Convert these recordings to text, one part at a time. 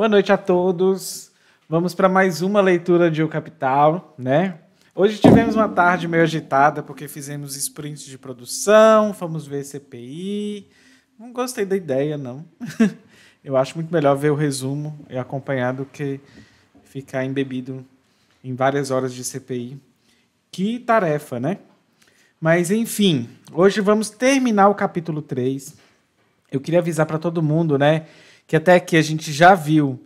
Boa noite a todos. Vamos para mais uma leitura de O Capital, né? Hoje tivemos uma tarde meio agitada porque fizemos sprints de produção, fomos ver CPI. Não gostei da ideia, não. Eu acho muito melhor ver o resumo e acompanhar do que ficar embebido em várias horas de CPI. Que tarefa, né? Mas, enfim, hoje vamos terminar o capítulo 3. Eu queria avisar para todo mundo, né, que até aqui a gente já viu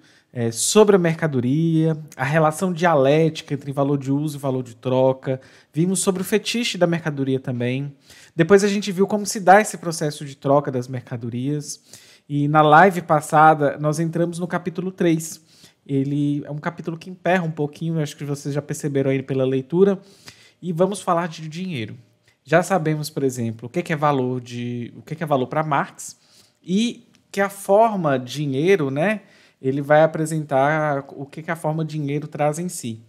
sobre a mercadoria, a relação dialética entre valor de uso e valor de troca, vimos sobre o fetiche da mercadoria também. Depois a gente viu como se dá esse processo de troca das mercadorias. E na live passada nós entramos no capítulo 3. Ele é um capítulo que emperra um pouquinho, acho que vocês já perceberam aí pela leitura. E vamos falar de dinheiro. Já sabemos, por exemplo, o que é valor para Marx e que a forma dinheiro, né, ele vai apresentar o que a forma dinheiro traz em si.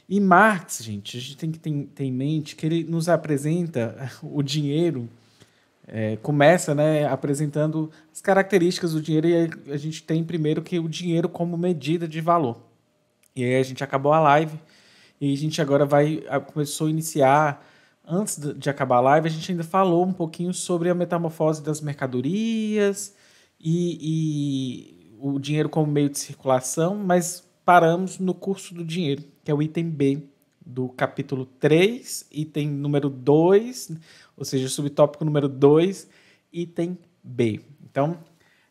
E Marx, gente, a gente tem que ter em mente que ele nos apresenta o dinheiro, começa, né, apresentando as características do dinheiro, e a gente tem primeiro que o dinheiro como medida de valor. E aí a gente acabou a live e a gente agora começou a iniciar. Antes de acabar a live, a gente ainda falou um pouquinho sobre a metamorfose das mercadorias e o dinheiro como meio de circulação, mas paramos no curso do dinheiro, que é o item B do capítulo 3, item número 2, ou seja, subtópico número 2, item B. Então,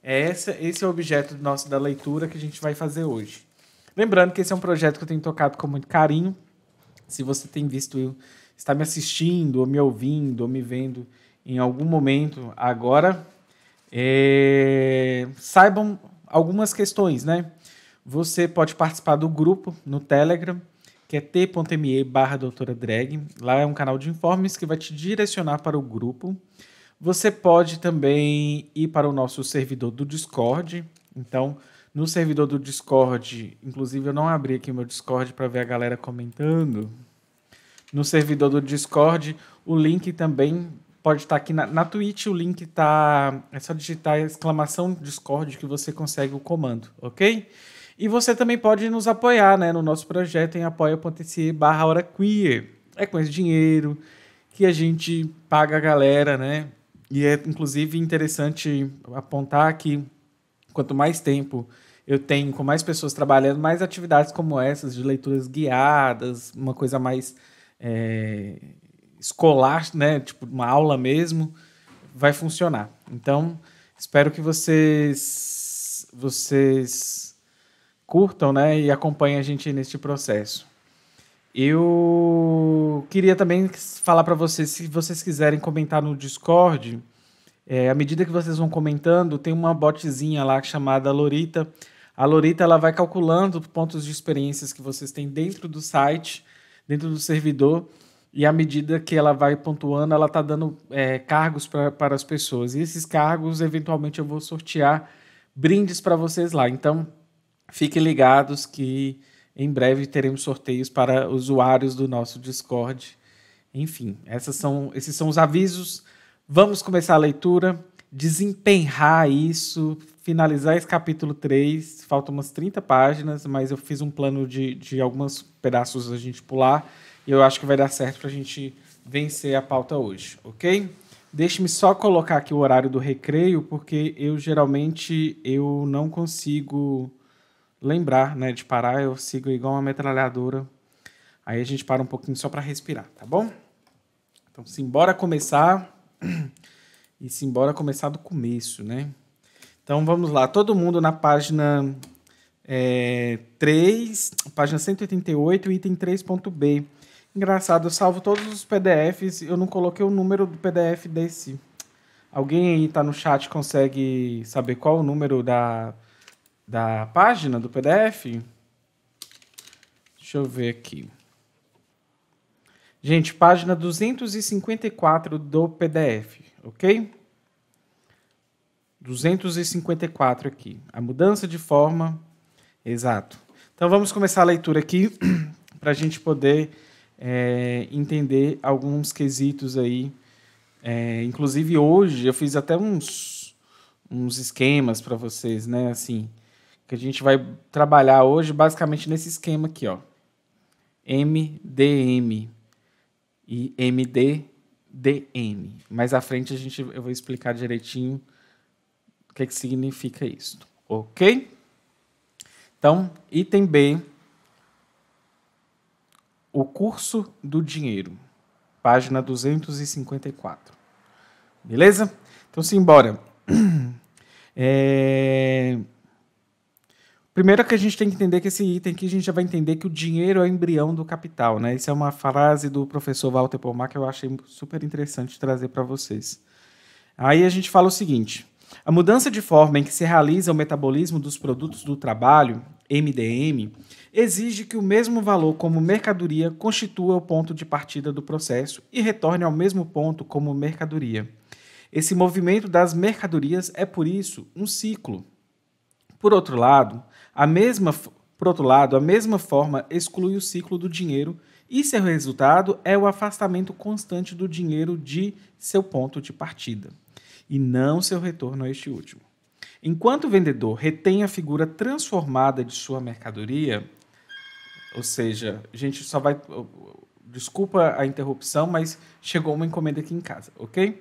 esse é o objeto da leitura que a gente vai fazer hoje. Lembrando que esse é um projeto que eu tenho tocado com muito carinho. Se você tem visto está me assistindo, ou me ouvindo, ou me vendo em algum momento agora, saibam algumas questões, né? Você pode participar do grupo no Telegram, que é t.me/doutora Drag. Lá é um canal de informes que vai te direcionar para o grupo. Você pode também ir para o nosso servidor do Discord. Então, no servidor do Discord, inclusive eu não abri aqui o meu Discord para ver a galera comentando. No servidor do Discord, o link também pode estar aqui na Twitch, o link está... É só digitar exclamação Discord que você consegue o comando, ok? E você também pode nos apoiar, né, no nosso projeto em apoia.se/horaqueer. É com esse dinheiro que a gente paga a galera, né? E é, inclusive, interessante apontar que quanto mais tempo eu tenho com mais pessoas trabalhando, mais atividades como essas, de leituras guiadas, uma coisa mais... escolar, né, tipo uma aula mesmo, vai funcionar. Então, espero que vocês curtam, né, e acompanhem a gente neste processo. Eu queria também falar para vocês, se vocês quiserem comentar no Discord, à medida que vocês vão comentando, tem uma botzinha lá chamada Lorita. A Lorita, ela vai calculando pontos de experiências que vocês têm dentro do site, dentro do servidor, e à medida que ela vai pontuando, ela está dando cargos para as pessoas. E esses cargos, eventualmente, eu vou sortear brindes para vocês lá. Então, fiquem ligados que em breve teremos sorteios para usuários do nosso Discord. Enfim, esses são os avisos. Vamos começar a leitura, desempenhar isso, finalizar esse capítulo 3. Faltam umas 30 páginas, mas eu fiz um plano de alguns pedaços a gente pular. E eu acho que vai dar certo para a gente vencer a pauta hoje, ok? Deixe-me só colocar aqui o horário do recreio, porque eu geralmente não consigo lembrar, né, de parar. Eu sigo igual uma metralhadora. Aí a gente para um pouquinho só para respirar, tá bom? Então, simbora começar. E simbora começar do começo, né? Então, vamos lá. Todo mundo na página 3, página 188, item 3.b. Engraçado, eu salvo todos os PDFs, eu não coloquei o número do PDF desse. Alguém aí tá no chat consegue saber qual o número da página do PDF? Deixa eu ver aqui. Gente, página 254 do PDF, ok? 254 aqui. A mudança de forma, exato. Então vamos começar a leitura aqui para a gente poder entender alguns quesitos aí. Inclusive hoje eu fiz até uns esquemas para vocês, né? Assim, que a gente vai trabalhar hoje basicamente nesse esquema aqui, ó. MDM e MDDM. Mais à frente eu vou explicar direitinho o que significa isso, ok? Então, item B, o curso do dinheiro, página 254. Beleza? Então, simbora. Primeiro que a gente tem que entender que esse item aqui, a gente já vai entender que o dinheiro é o embrião do capital, né? Isso é uma frase do professor Walter Pomar que eu achei super interessante trazer para vocês. Aí a gente fala o seguinte: a mudança de forma em que se realiza o metabolismo dos produtos do trabalho, MDM, exige que o mesmo valor como mercadoria constitua o ponto de partida do processo e retorne ao mesmo ponto como mercadoria. Esse movimento das mercadorias é, por isso, um ciclo. Por outro lado, a mesma forma exclui o ciclo do dinheiro e seu resultado é o afastamento constante do dinheiro de seu ponto de partida, e não seu retorno a este último. Enquanto o vendedor retém a figura transformada de sua mercadoria, ou seja, a gente só vai... Desculpa a interrupção, mas chegou uma encomenda aqui em casa, ok?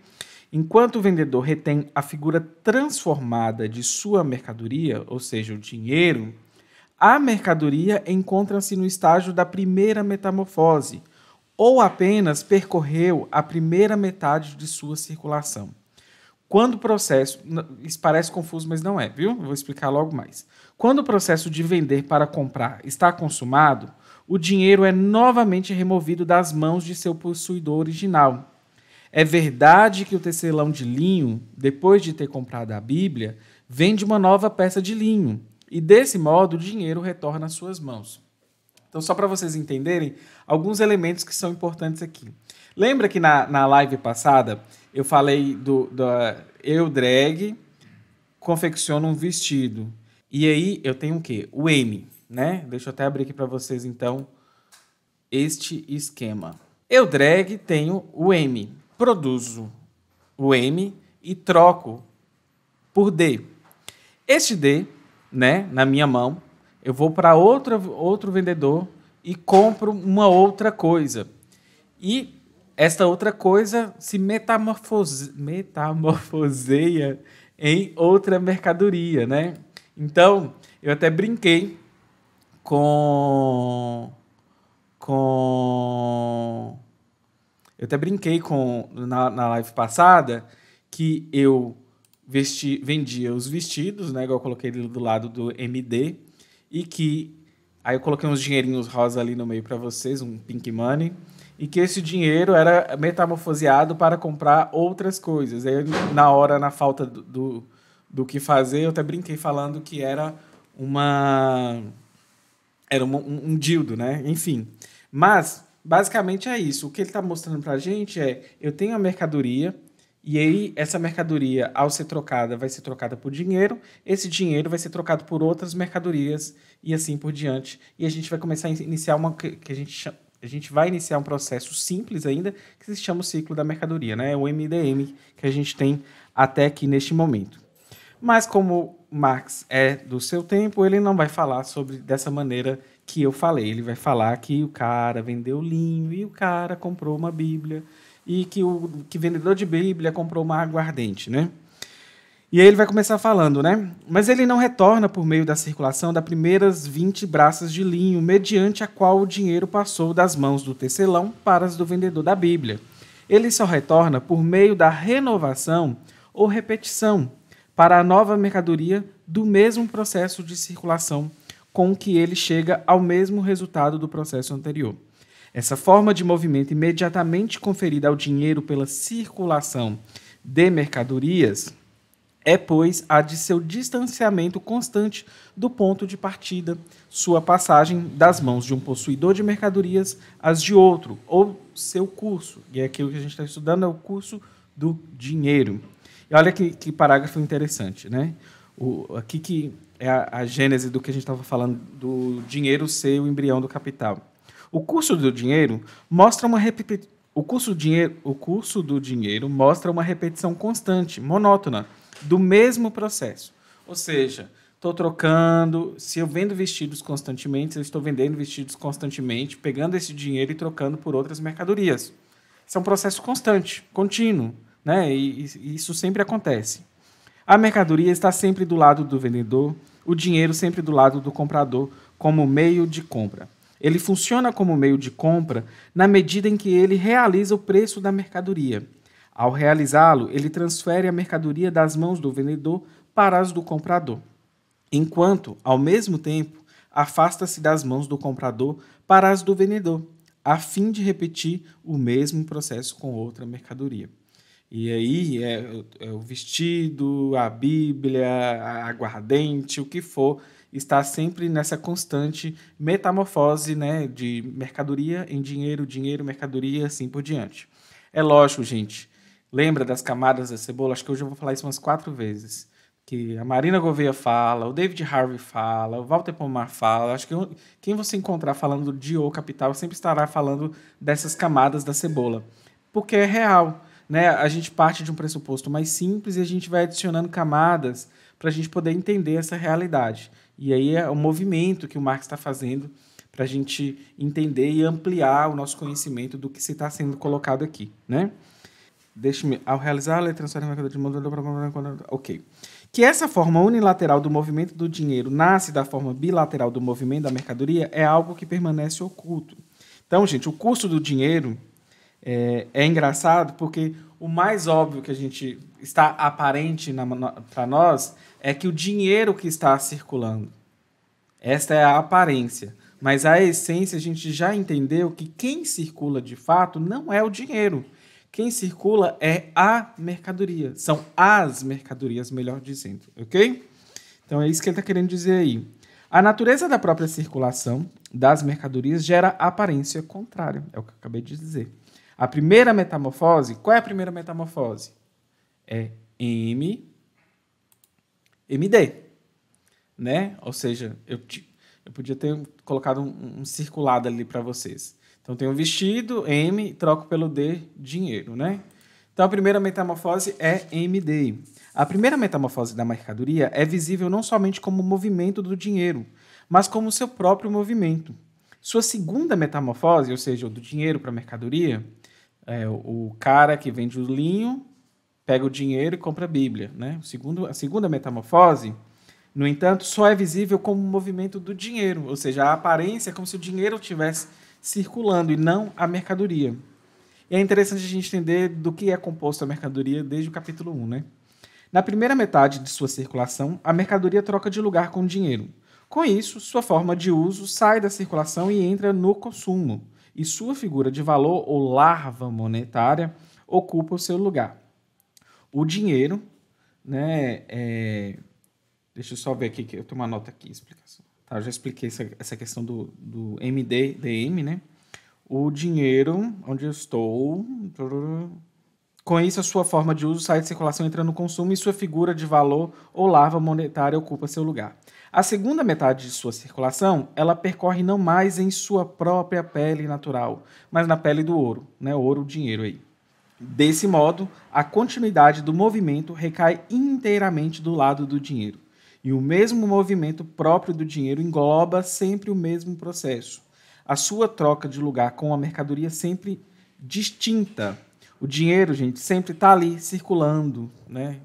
Enquanto o vendedor retém a figura transformada de sua mercadoria, ou seja, o dinheiro, a mercadoria encontra-se no estágio da primeira metamorfose, ou apenas percorreu a primeira metade de sua circulação. Quando o processo... Isso parece confuso, mas não é, viu? Eu vou explicar logo mais. Quando o processo de vender para comprar está consumado, o dinheiro é novamente removido das mãos de seu possuidor original. É verdade que o tecelão de linho, depois de ter comprado a Bíblia, vende uma nova peça de linho, e desse modo o dinheiro retorna às suas mãos. Então, só para vocês entenderem, alguns elementos que são importantes aqui. Lembra que na live passada eu falei eu drag confecciono um vestido. E aí eu tenho o quê? O M, né? Deixa eu até abrir aqui para vocês, então, este esquema. Eu drag tenho o M. Produzo o M e troco por D. Este D, né, na minha mão, eu vou para outro vendedor e compro uma outra coisa. E esta outra coisa se metamorfoseia em outra mercadoria, né? Então, eu até brinquei na live passada que eu vendia os vestidos, né, igual eu coloquei do lado do MD, e que aí eu coloquei uns dinheirinhos rosa ali no meio para vocês, um pink money, e que esse dinheiro era metamorfoseado para comprar outras coisas. Aí, na falta do que fazer, eu até brinquei falando que era um dildo, né? Enfim. Mas, basicamente, é isso. O que ele está mostrando para a gente é, eu tenho a mercadoria, e aí essa mercadoria, ao ser trocada, vai ser trocada por dinheiro, esse dinheiro vai ser trocado por outras mercadorias, e assim por diante. E a gente vai começar a iniciar a gente vai iniciar um processo simples ainda, que se chama o ciclo da mercadoria, né? O MDM que a gente tem até aqui neste momento. Mas como Marx é do seu tempo, ele não vai falar dessa maneira que eu falei. Ele vai falar que o cara vendeu linho e o cara comprou uma Bíblia e que o vendedor de Bíblia comprou uma aguardente, né? E aí ele vai começar falando, né? Mas ele não retorna por meio da circulação das primeiras 20 braças de linho, mediante a qual o dinheiro passou das mãos do tecelão para as do vendedor da Bíblia. Ele só retorna por meio da renovação ou repetição para a nova mercadoria do mesmo processo de circulação com que ele chega ao mesmo resultado do processo anterior. Essa forma de movimento imediatamente conferida ao dinheiro pela circulação de mercadorias é, pois, a de seu distanciamento constante do ponto de partida, sua passagem das mãos de um possuidor de mercadorias às de outro, ou seu curso. E aquilo que a gente está estudando é o curso do dinheiro. E olha que parágrafo interessante, né? Aqui que é a gênese do que a gente estava falando, do dinheiro ser o embrião do capital. O curso do dinheiro mostra uma repetição constante, monótona, do mesmo processo. Ou seja, estou trocando. Se eu vendo vestidos constantemente, eu estou vendendo vestidos constantemente, pegando esse dinheiro e trocando por outras mercadorias. Isso é um processo constante, contínuo, né? E isso sempre acontece. A mercadoria está sempre do lado do vendedor, o dinheiro sempre do lado do comprador, como meio de compra. Ele funciona como meio de compra na medida em que ele realiza o preço da mercadoria. Ao realizá-lo, ele transfere a mercadoria das mãos do vendedor para as do comprador, enquanto, ao mesmo tempo, afasta-se das mãos do comprador para as do vendedor, a fim de repetir o mesmo processo com outra mercadoria. E aí é o vestido, a Bíblia, a aguardente, o que for, está sempre nessa constante metamorfose, né, de mercadoria em dinheiro, dinheiro, mercadoria, assim por diante. É lógico, gente. Lembra das camadas da cebola? Acho que hoje eu vou falar isso umas 4 vezes. Que a Marina Gouveia fala, o David Harvey fala, o Walter Pomar fala. Acho que quem você encontrar falando de O Capital sempre estará falando dessas camadas da cebola. Porque é real, né? A gente parte de um pressuposto mais simples e a gente vai adicionando camadas para a gente poder entender essa realidade. E aí é o movimento que o Marx está fazendo para a gente entender e ampliar o nosso conhecimento do que se está sendo colocado aqui, né? Deixe-me, ao realizar a lei transfere a mercadoria de modo... Ok. Que essa forma unilateral do movimento do dinheiro nasce da forma bilateral do movimento da mercadoria é algo que permanece oculto. Então, gente, o custo do dinheiro é engraçado porque o mais óbvio que a gente está aparente para nós é que o dinheiro que está circulando. Esta é a aparência. Mas a essência, a gente já entendeu que quem circula de fato não é o dinheiro. Quem circula é a mercadoria. São as mercadorias, melhor dizendo. Ok? Então é isso que ele está querendo dizer aí. A natureza da própria circulação das mercadorias gera aparência contrária. É o que eu acabei de dizer. A primeira metamorfose, qual é a primeira metamorfose? É MD. Né? Ou seja, eu podia ter colocado um circulado ali para vocês. Então, tem um vestido, M, troco pelo D, dinheiro, né? Então, a primeira metamorfose é MD. A primeira metamorfose da mercadoria é visível não somente como movimento do dinheiro, mas como seu próprio movimento. Sua segunda metamorfose, ou seja, do dinheiro para a mercadoria, é o cara que vende o linho, pega o dinheiro e compra a Bíblia, né? A segunda metamorfose, no entanto, só é visível como movimento do dinheiro, ou seja, a aparência é como se o dinheiro estivesse circulando e não a mercadoria. E é interessante a gente entender do que é composto a mercadoria desde o capítulo 1, né? Na primeira metade de sua circulação, a mercadoria troca de lugar com o dinheiro. Com isso, sua forma de uso sai da circulação e entra no consumo, e sua figura de valor ou larva monetária ocupa o seu lugar. O dinheiro, né, deixa eu só ver aqui, que eu tenho uma nota aqui, explicação. Tá, eu já expliquei essa questão do MD, DM, né? O dinheiro, onde eu estou... Com isso, a sua forma de uso sai de circulação, entra no consumo e sua figura de valor ou larva monetária ocupa seu lugar. A segunda metade de sua circulação, ela percorre não mais em sua própria pele natural, mas na pele do ouro, né? Ouro, dinheiro aí. Desse modo, a continuidade do movimento recai inteiramente do lado do dinheiro. E o mesmo movimento próprio do dinheiro engloba sempre o mesmo processo. A sua troca de lugar com a mercadoria sempre distinta. O dinheiro, gente, sempre está ali circulando, né?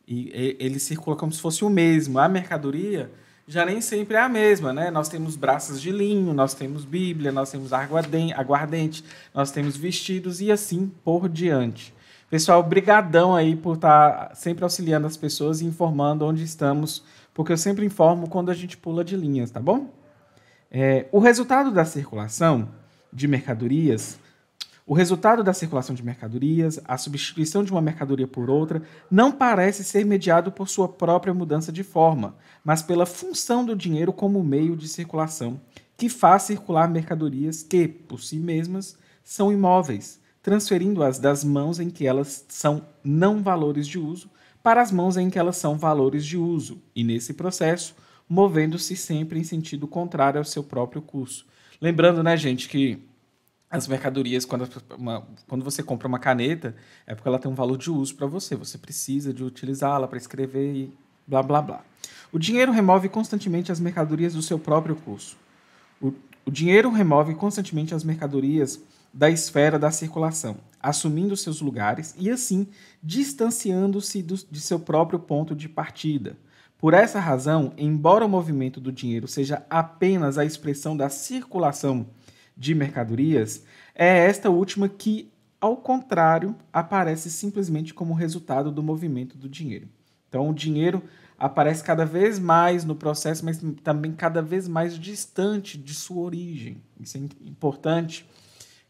E ele circula como se fosse o mesmo. A mercadoria já nem sempre é a mesma, né? Nós temos braças de linho, nós temos Bíblia, nós temos aguardente, nós temos vestidos e assim por diante. Pessoal, brigadão aí por estar sempre auxiliando as pessoas e informando onde estamos, porque eu sempre informo quando a gente pula de linhas, tá bom? O resultado da circulação de mercadorias, a substituição de uma mercadoria por outra, não parece ser mediado por sua própria mudança de forma, mas pela função do dinheiro como meio de circulação, que faz circular mercadorias que, por si mesmas, são imóveis, transferindo-as das mãos em que elas são não valores de uso para as mãos em que elas são valores de uso, e nesse processo, movendo-se sempre em sentido contrário ao seu próprio curso. Lembrando, né, gente, que as mercadorias, quando você compra uma caneta, é porque ela tem um valor de uso para você. Você precisa de utilizá-la para escrever blá, blá, blá. O dinheiro remove constantemente as mercadorias do seu próprio curso. O, o dinheiro remove constantemente as mercadorias da esfera da circulação, assumindo seus lugares e, assim, distanciando-se de seu próprio ponto de partida. Por essa razão, embora o movimento do dinheiro seja apenas a expressão da circulação de mercadorias, é esta última que, ao contrário, aparece simplesmente como resultado do movimento do dinheiro. Então, o dinheiro aparece cada vez mais no processo, mas também cada vez mais distante de sua origem. Isso é importante.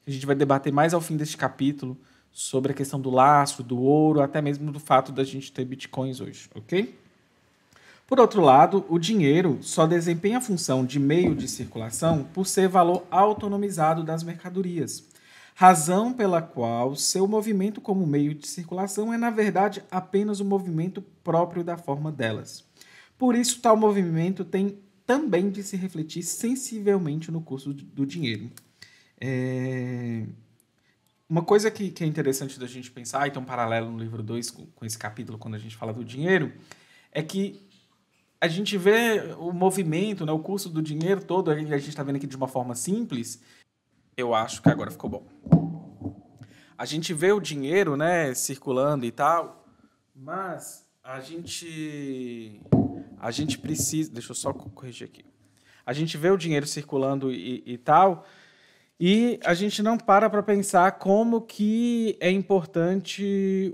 A gente vai debater mais ao fim deste capítulo sobre a questão do lastro, do ouro, até mesmo do fato da gente ter bitcoins hoje, ok? Por outro lado, o dinheiro só desempenha a função de meio de circulação por ser valor autonomizado das mercadorias, razão pela qual seu movimento como meio de circulação é, na verdade, apenas o movimento próprio da forma delas. Por isso, tal movimento tem também de se refletir sensivelmente no curso do dinheiro. Uma coisa que é interessante da gente pensar, e tem um paralelo no livro 2 com esse capítulo, quando a gente fala do dinheiro, é que a gente vê o movimento, né, o curso do dinheiro todo, a gente está vendo aqui de uma forma simples. Eu acho que agora ficou bom. A gente vê o dinheiro, né, circulando e tal, mas a gente precisa... Deixa eu só corrigir aqui. A gente vê o dinheiro circulando e tal, e a gente não para pensar como que é importante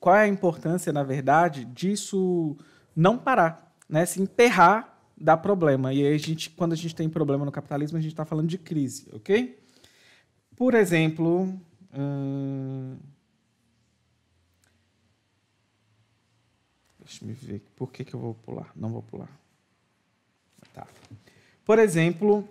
qual é a importância, na verdade, disso não parar, né? Se emperrar dá problema. E aí quando a gente tem problema no capitalismo, a gente está falando de crise, ok? Por exemplo, deixa eu ver por que eu vou pular. Não vou pular. Tá. Por exemplo,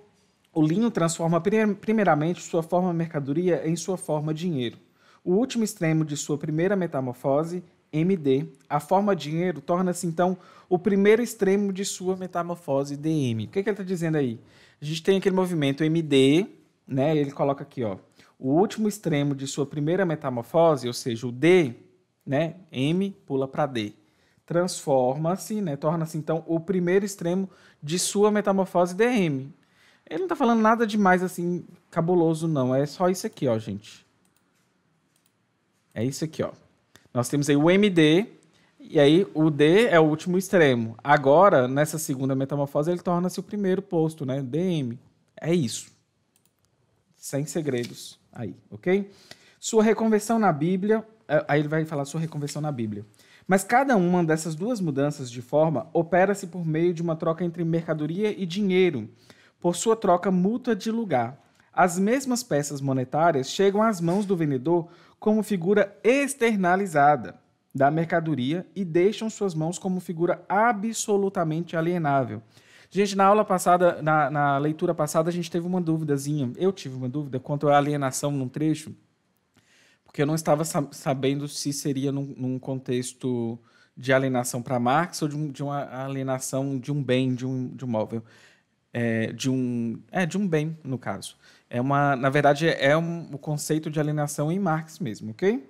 o linho transforma primeiramente sua forma mercadoria em sua forma dinheiro. O último extremo de sua primeira metamorfose, MD, a forma dinheiro, torna-se então o primeiro extremo de sua metamorfose, DM. O que ele está dizendo aí? A gente tem aquele movimento MD, né? Ele coloca aqui, ó, o último extremo de sua primeira metamorfose, ou seja, o D, né? M pula para D. Transforma-se, né? Torna-se então o primeiro extremo de sua metamorfose DM. Ele não está falando nada demais assim cabuloso, não. É só isso aqui, ó, gente. É isso aqui, ó. Nós temos aí o MD, e aí o D é o último extremo. Agora, nessa segunda metamorfose, ele torna-se o primeiro posto, né? DM. É isso. Sem segredos aí, ok? Sua reconversão na Bíblia, aí ele vai falar sua reconversão na Bíblia. Mas cada uma dessas duas mudanças de forma opera-se por meio de uma troca entre mercadoria e dinheiro, por sua troca mútua de lugar. As mesmas peças monetárias chegam às mãos do vendedor como figura externalizada da mercadoria e deixam suas mãos como figura absolutamente alienável. Gente, na aula passada, na leitura passada, a gente teve uma dúvidazinha. Eu tive uma dúvida quanto à alienação num trecho, porque eu não estava sabendo se seria num contexto de alienação para Marx ou de uma alienação de um bem, de um móvel. De um bem, no caso. Na verdade, o conceito de alienação em Marx mesmo, ok?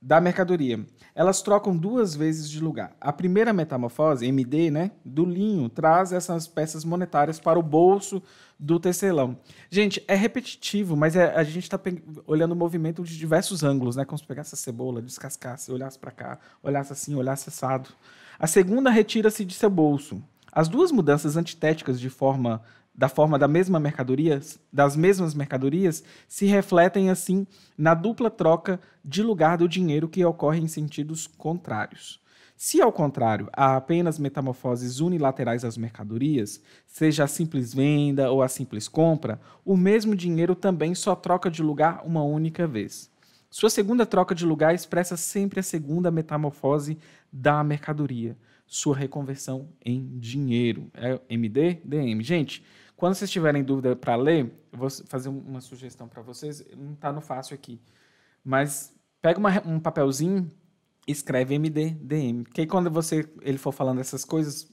Da mercadoria. Elas trocam duas vezes de lugar. A primeira metamorfose, MD, né, do linho, traz essas peças monetárias para o bolso do tecelão. Gente, é repetitivo, mas a gente está olhando o movimento de diversos ângulos, né? Como se pegasse a cebola, descascasse, olhasse para cá, olhasse assim, olhasse assado. A segunda retira-se de seu bolso. As duas mudanças antitéticas das mesmas mercadorias, se refletem assim na dupla troca de lugar do dinheiro que ocorre em sentidos contrários. Se, ao contrário, há apenas metamorfoses unilaterais das mercadorias, seja a simples venda ou a simples compra, o mesmo dinheiro também só troca de lugar uma única vez. Sua segunda troca de lugar expressa sempre a segunda metamorfose da mercadoria, sua reconversão em dinheiro. É MD, DM. Gente, quando vocês tiverem dúvida para ler, eu vou fazer uma sugestão para vocês. Não está no fácil aqui. Mas pega um papelzinho, escreve MD, DM. Que aí quando ele for falando essas coisas,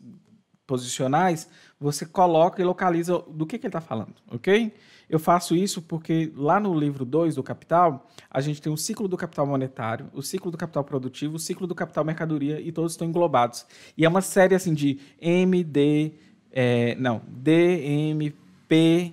posicionais, você coloca e localiza do que ele está falando, ok? Eu faço isso porque lá no livro 2 do Capital, a gente tem o ciclo do capital monetário, o ciclo do capital produtivo, o ciclo do capital mercadoria e todos estão englobados. E é uma série assim de D, M, P,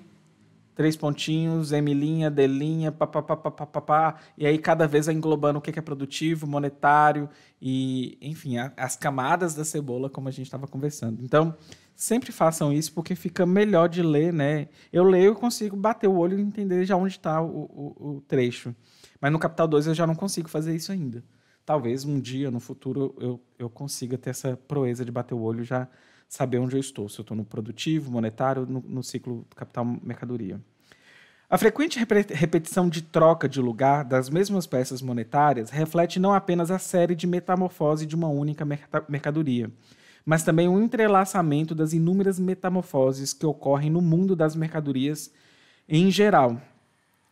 3 pontinhos, M', D', papapá, e aí cada vez vai englobando o que é produtivo, monetário e, enfim, as camadas da cebola, como a gente estava conversando. Então, sempre façam isso porque fica melhor de ler, né? Eu leio e consigo bater o olho e entender já onde está o trecho. Mas no Capital 2 eu já não consigo fazer isso ainda. Talvez um dia, no futuro, eu consiga ter essa proeza de bater o olho e já saber onde eu estou. Se eu estou no produtivo, monetário, no ciclo do capital mercadoria. A frequente repetição de troca de lugar das mesmas peças monetárias reflete não apenas a série de metamorfose de uma única mercadoria, mas também o entrelaçamento das inúmeras metamorfoses que ocorrem no mundo das mercadorias em geral.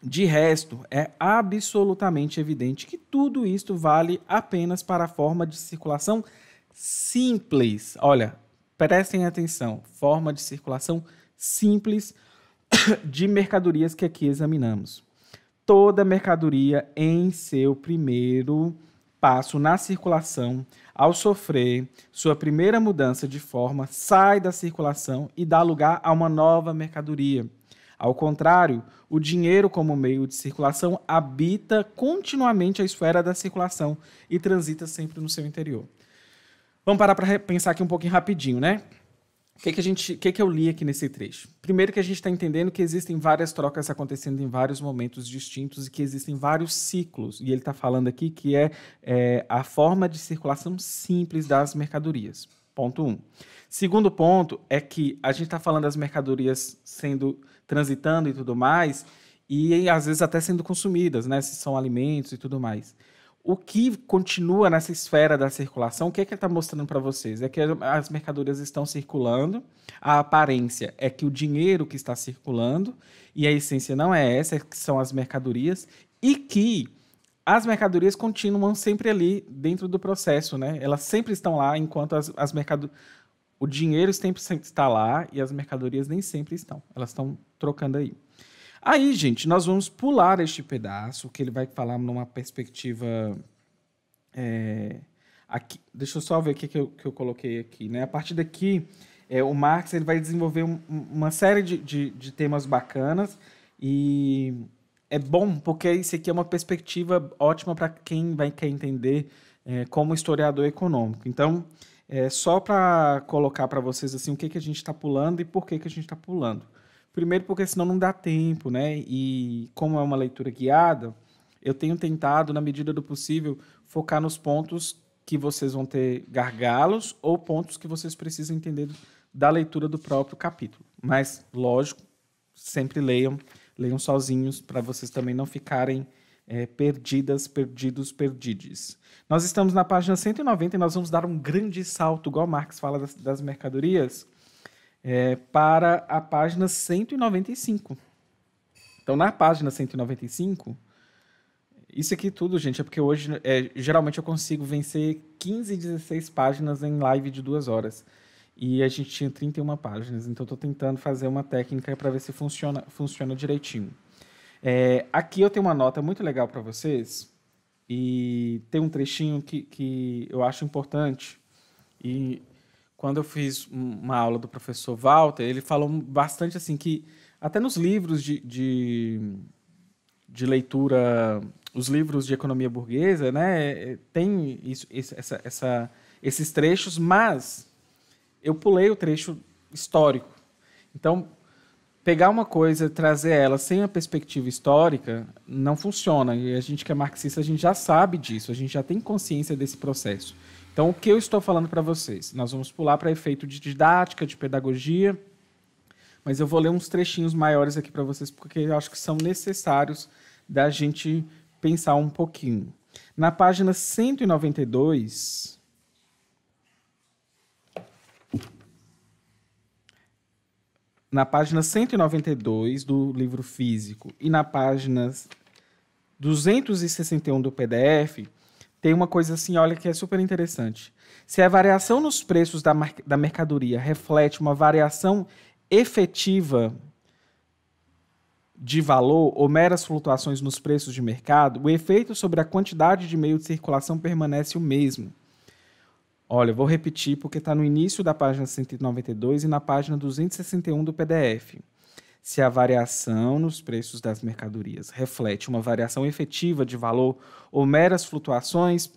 De resto, é absolutamente evidente que tudo isto vale apenas para a forma de circulação simples. Olha, prestem atenção, forma de circulação simples de mercadorias que aqui examinamos. Toda mercadoria em seu primeiro passo na circulação, ao sofrer sua primeira mudança de forma, sai da circulação e dá lugar a uma nova mercadoria. Ao contrário, o dinheiro como meio de circulação habita continuamente a esfera da circulação e transita sempre no seu interior. Vamos parar para pensar aqui um pouquinho rapidinho, né? O que eu li aqui nesse trecho? Primeiro que a gente está entendendo que existem várias trocas acontecendo em vários momentos distintos e que existem vários ciclos. E ele está falando aqui que é a forma de circulação simples das mercadorias. Ponto 1. Segundo ponto é que a gente está falando das mercadorias transitando e tudo mais, e às vezes até sendo consumidas, né? Se são alimentos e tudo mais. O que continua nessa esfera da circulação, o que é que ele está mostrando para vocês? É que as mercadorias estão circulando, a aparência é que o dinheiro que está circulando, e a essência não é essa, é que são as mercadorias, e que as mercadorias continuam sempre ali dentro do processo, né? Elas sempre estão lá, enquanto o dinheiro sempre está lá e as mercadorias nem sempre estão. Elas estão trocando aí. Aí, gente, nós vamos pular este pedaço, que ele vai falar numa perspectiva... aqui, deixa eu só ver o que eu coloquei aqui, né? A partir daqui, o Marx ele vai desenvolver uma série de temas bacanas e é bom porque isso aqui é uma perspectiva ótima para quem quer entender como historiador econômico. Então, só para colocar para vocês assim, o que a gente está pulando e por que a gente está pulando. Primeiro porque senão não dá tempo, né? E como é uma leitura guiada, eu tenho tentado, na medida do possível, focar nos pontos que vocês vão ter gargalos ou pontos que vocês precisam entender da leitura do próprio capítulo. Mas, lógico, sempre leiam sozinhos para vocês também não ficarem perdidos. Nós estamos na página 190 e nós vamos dar um grande salto, igual Marx fala das mercadorias, para a página 195. Então, na página 195, isso aqui tudo, gente, é porque hoje, geralmente eu consigo vencer 15, 16 páginas em live de 2 horas. E a gente tinha 31 páginas, então estou tentando fazer uma técnica para ver se funciona direitinho. Aqui eu tenho uma nota muito legal para vocês, e tem um trechinho que eu acho importante, e quando eu fiz uma aula do professor Walter, ele falou bastante assim que até nos livros de leitura, os livros de economia burguesa, né, tem esses trechos, mas eu pulei o trecho histórico. Então, pegar uma coisa, trazer ela sem a perspectiva histórica, não funciona. E a gente que é marxista, a gente já sabe disso, a gente já tem consciência desse processo. Então, o que eu estou falando para vocês? Nós vamos pular para efeito de didática, de pedagogia, mas eu vou ler uns trechinhos maiores aqui para vocês, porque eu acho que são necessários da gente pensar um pouquinho. Na página 192... Na página 192 do livro físico e na página 261 do PDF, tem uma coisa assim, olha, que é super interessante. Se a variação nos preços da mercadoria reflete uma variação efetiva de valor ou meras flutuações nos preços de mercado, o efeito sobre a quantidade de meio de circulação permanece o mesmo. Olha, eu vou repetir porque está no início da página 192 e na página 261 do PDF. Se a variação nos preços das mercadorias reflete uma variação efetiva de valor ou meras flutuações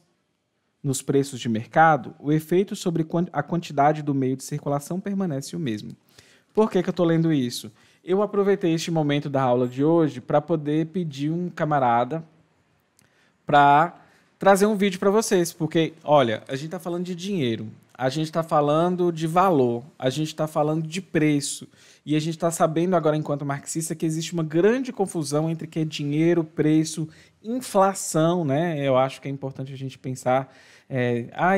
nos preços de mercado, o efeito sobre a quantidade do meio de circulação permanece o mesmo. Por que eu estou lendo isso? Eu aproveitei este momento da aula de hoje para poder pedir um camarada para trazer um vídeo para vocês, porque, olha, a gente está falando de dinheiro, a gente está falando de valor, a gente está falando de preço, e a gente está sabendo agora, enquanto marxista, que existe uma grande confusão entre o que é dinheiro, preço, inflação, né? Eu acho que é importante a gente pensar,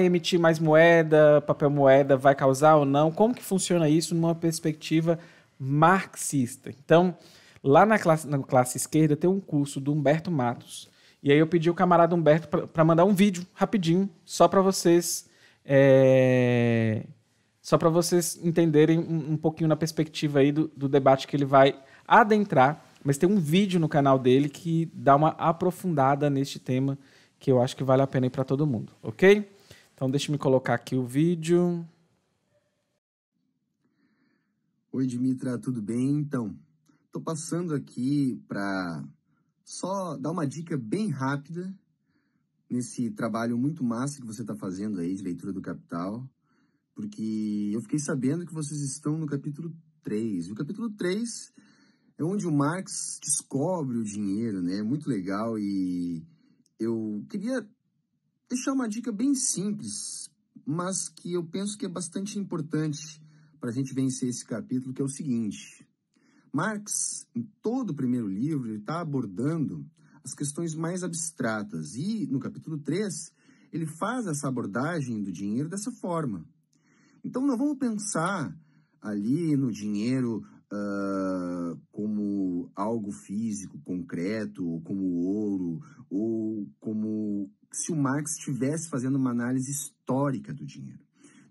emitir mais moeda, papel moeda vai causar ou não? Como que funciona isso numa perspectiva marxista? Então, lá na classe esquerda tem um curso do Humberto Matos, e aí eu pedi ao camarada Humberto para mandar um vídeo rapidinho, só para vocês entenderem um pouquinho na perspectiva aí do debate que ele vai adentrar. Mas tem um vídeo no canal dele que dá uma aprofundada neste tema que eu acho que vale a pena ir para todo mundo, ok? Então deixa eu me colocar aqui o vídeo. Oi, Dimitra, tudo bem? Então, estou passando aqui para só dar uma dica bem rápida nesse trabalho muito massa que você está fazendo aí de leitura do Capital, porque eu fiquei sabendo que vocês estão no capítulo 3. E o capítulo 3 é onde o Marx descobre o dinheiro, né? É muito legal e eu queria deixar uma dica bem simples, mas que eu penso que é bastante importante para a gente vencer esse capítulo, que é o seguinte. Marx, em todo o primeiro livro, ele está abordando as questões mais abstratas. E, no capítulo 3, ele faz essa abordagem do dinheiro dessa forma. Então, não vamos pensar ali no dinheiro como algo físico, concreto, ou como ouro, ou como se o Marx estivesse fazendo uma análise histórica do dinheiro.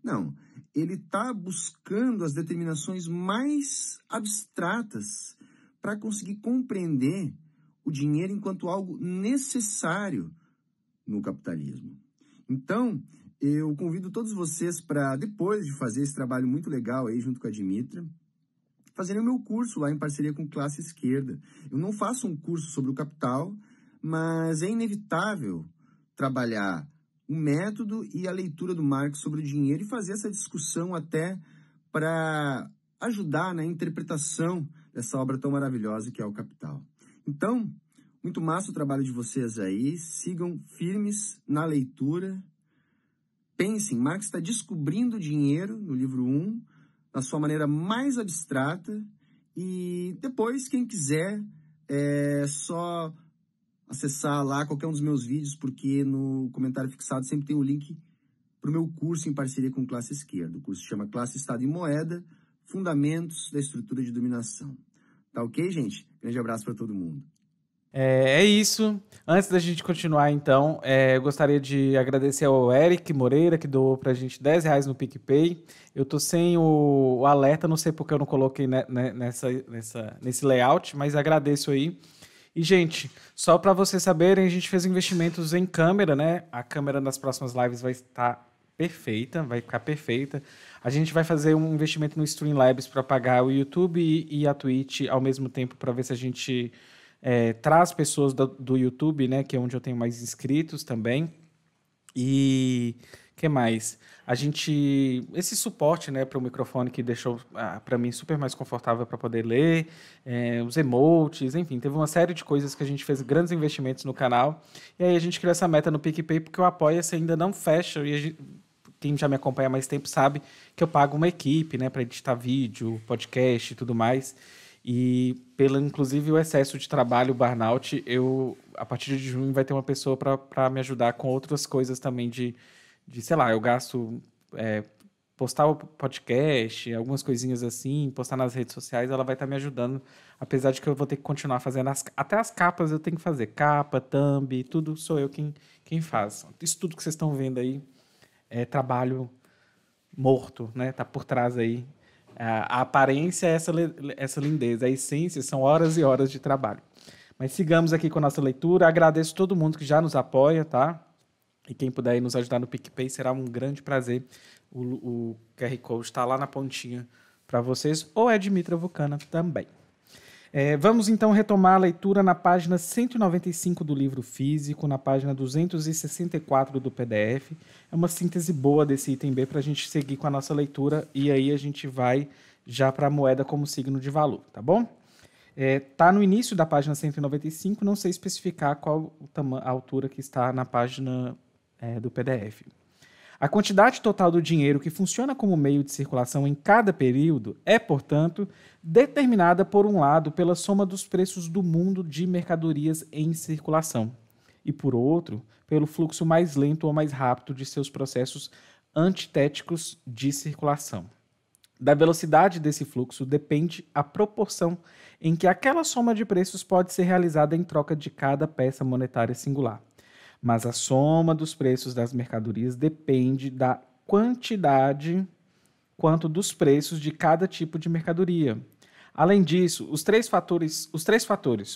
Não, ele está buscando as determinações mais abstratas para conseguir compreender o dinheiro enquanto algo necessário no capitalismo. Então, eu convido todos vocês para, depois de fazer esse trabalho muito legal aí junto com a Dimitra, fazerem o meu curso lá em parceria com Classe Esquerda. Eu não faço um curso sobre o capital, mas é inevitável trabalhar o método e a leitura do Marx sobre o dinheiro e fazer essa discussão até para ajudar na interpretação dessa obra tão maravilhosa que é o Capital. Então, muito massa o trabalho de vocês aí, sigam firmes na leitura, pensem, Marx está descobrindo o dinheiro no livro 1, na sua maneira mais abstrata, e depois, quem quiser, é só acessar lá qualquer um dos meus vídeos, porque no comentário fixado sempre tem o link para o meu curso em parceria com Classe Esquerda. O curso se chama Classe, Estado e Moeda, Fundamentos da Estrutura de Dominação. Tá ok, gente? Grande abraço para todo mundo. É isso. Antes da gente continuar, então, eu gostaria de agradecer ao Eric Moreira, que doou pra gente R$10 no PicPay. Eu tô sem o alerta, não sei porque eu não coloquei nesse layout, mas agradeço aí. E, gente, só para vocês saberem, a gente fez investimentos em câmera, né? A câmera nas próximas lives vai estar perfeita, vai ficar perfeita. A gente vai fazer um investimento no Streamlabs para pagar o YouTube e a Twitch ao mesmo tempo, para ver se a gente traz pessoas do YouTube, né? Que é onde eu tenho mais inscritos também. E o que mais? Esse suporte, né, para o microfone que deixou para mim super mais confortável para poder ler, os emotes, enfim, teve uma série de coisas que a gente fez grandes investimentos no canal. E aí a gente criou essa meta no PicPay porque o Apoia-se ainda não fecha. E quem já me acompanha há mais tempo sabe que eu pago uma equipe, né, para editar vídeo, podcast e tudo mais. E pelo, inclusive, o excesso de trabalho, o burnout, a partir de junho vai ter uma pessoa para me ajudar com outras coisas também sei lá, eu gasto postar o podcast, algumas coisinhas assim, postar nas redes sociais, ela vai estar me ajudando, apesar de que eu vou ter que continuar fazendo até as capas eu tenho que fazer, capa, thumb, tudo sou eu quem faz. Isso tudo que vocês estão vendo aí é trabalho morto, né? Tá por trás aí. A aparência é essa lindeza, a essência são horas e horas de trabalho. Mas sigamos aqui com a nossa leitura. Agradeço todo mundo que já nos apoia, tá? E quem puder nos ajudar no PicPay será um grande prazer. O QR Code está lá na pontinha para vocês, ou é Dimitra Vulcana também. Vamos então retomar a leitura na página 195 do livro físico, na página 264 do PDF. É uma síntese boa desse item B para a gente seguir com a nossa leitura e aí a gente vai já para a moeda como signo de valor, tá bom? Tá no início da página 195, não sei especificar qual a altura que está na página do PDF. A quantidade total do dinheiro que funciona como meio de circulação em cada período é, portanto, determinada, por um lado, pela soma dos preços do mundo de mercadorias em circulação e, por outro, pelo fluxo mais lento ou mais rápido de seus processos antitéticos de circulação. Da velocidade desse fluxo depende a proporção em que aquela soma de preços pode ser realizada em troca de cada peça monetária singular. Mas a soma dos preços das mercadorias depende da quantidade quanto dos preços de cada tipo de mercadoria. Além disso, os três fatores,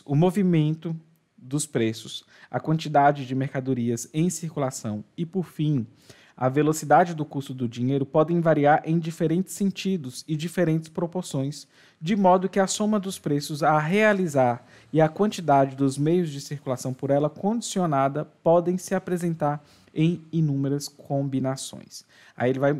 o movimento dos preços, a quantidade de mercadorias em circulação e, por fim, a velocidade do custo do dinheiro podem variar em diferentes sentidos e diferentes proporções, de modo que a soma dos preços a realizar e a quantidade dos meios de circulação por ela condicionada podem se apresentar em inúmeras combinações. Aí ele vai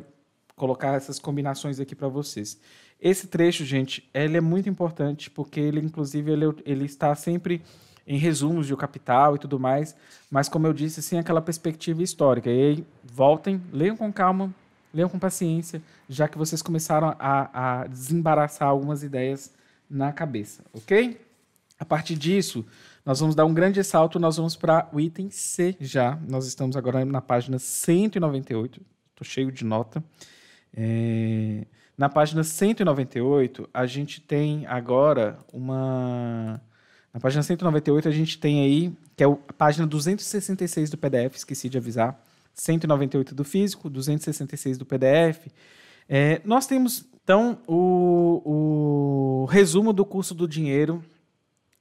colocar essas combinações aqui para vocês. Esse trecho, gente, ele é muito importante porque ele, inclusive, ele está sempre em resumos de O Capital e tudo mais, mas, como eu disse, sem aquela perspectiva histórica. E aí, voltem, leiam com calma, leiam com paciência, já que vocês começaram a desembaraçar algumas ideias na cabeça, ok? A partir disso, nós vamos dar um grande salto, nós vamos para o item C já. Nós estamos agora na página 198, estou cheio de nota. Na página 198, a gente tem agora uma... Na página 198 a gente tem aí, que é a página 266 do PDF, esqueci de avisar, 198 do físico, 266 do PDF. Nós temos, então, o resumo do custo do dinheiro.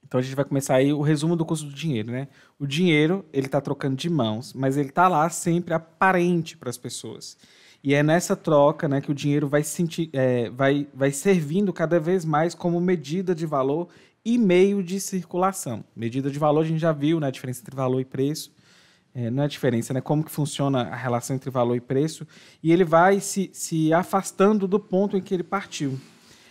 Então a gente vai começar aí o resumo do custo do dinheiro, né? O dinheiro, ele está trocando de mãos, mas ele está lá sempre aparente para as pessoas. E é nessa troca, né, que o dinheiro vai servindo cada vez mais como medida de valor e meio de circulação. Medida de valor a gente já viu, né, a diferença entre valor e preço. Não é a diferença, né? Como que funciona a relação entre valor e preço. E ele vai se afastando do ponto em que ele partiu.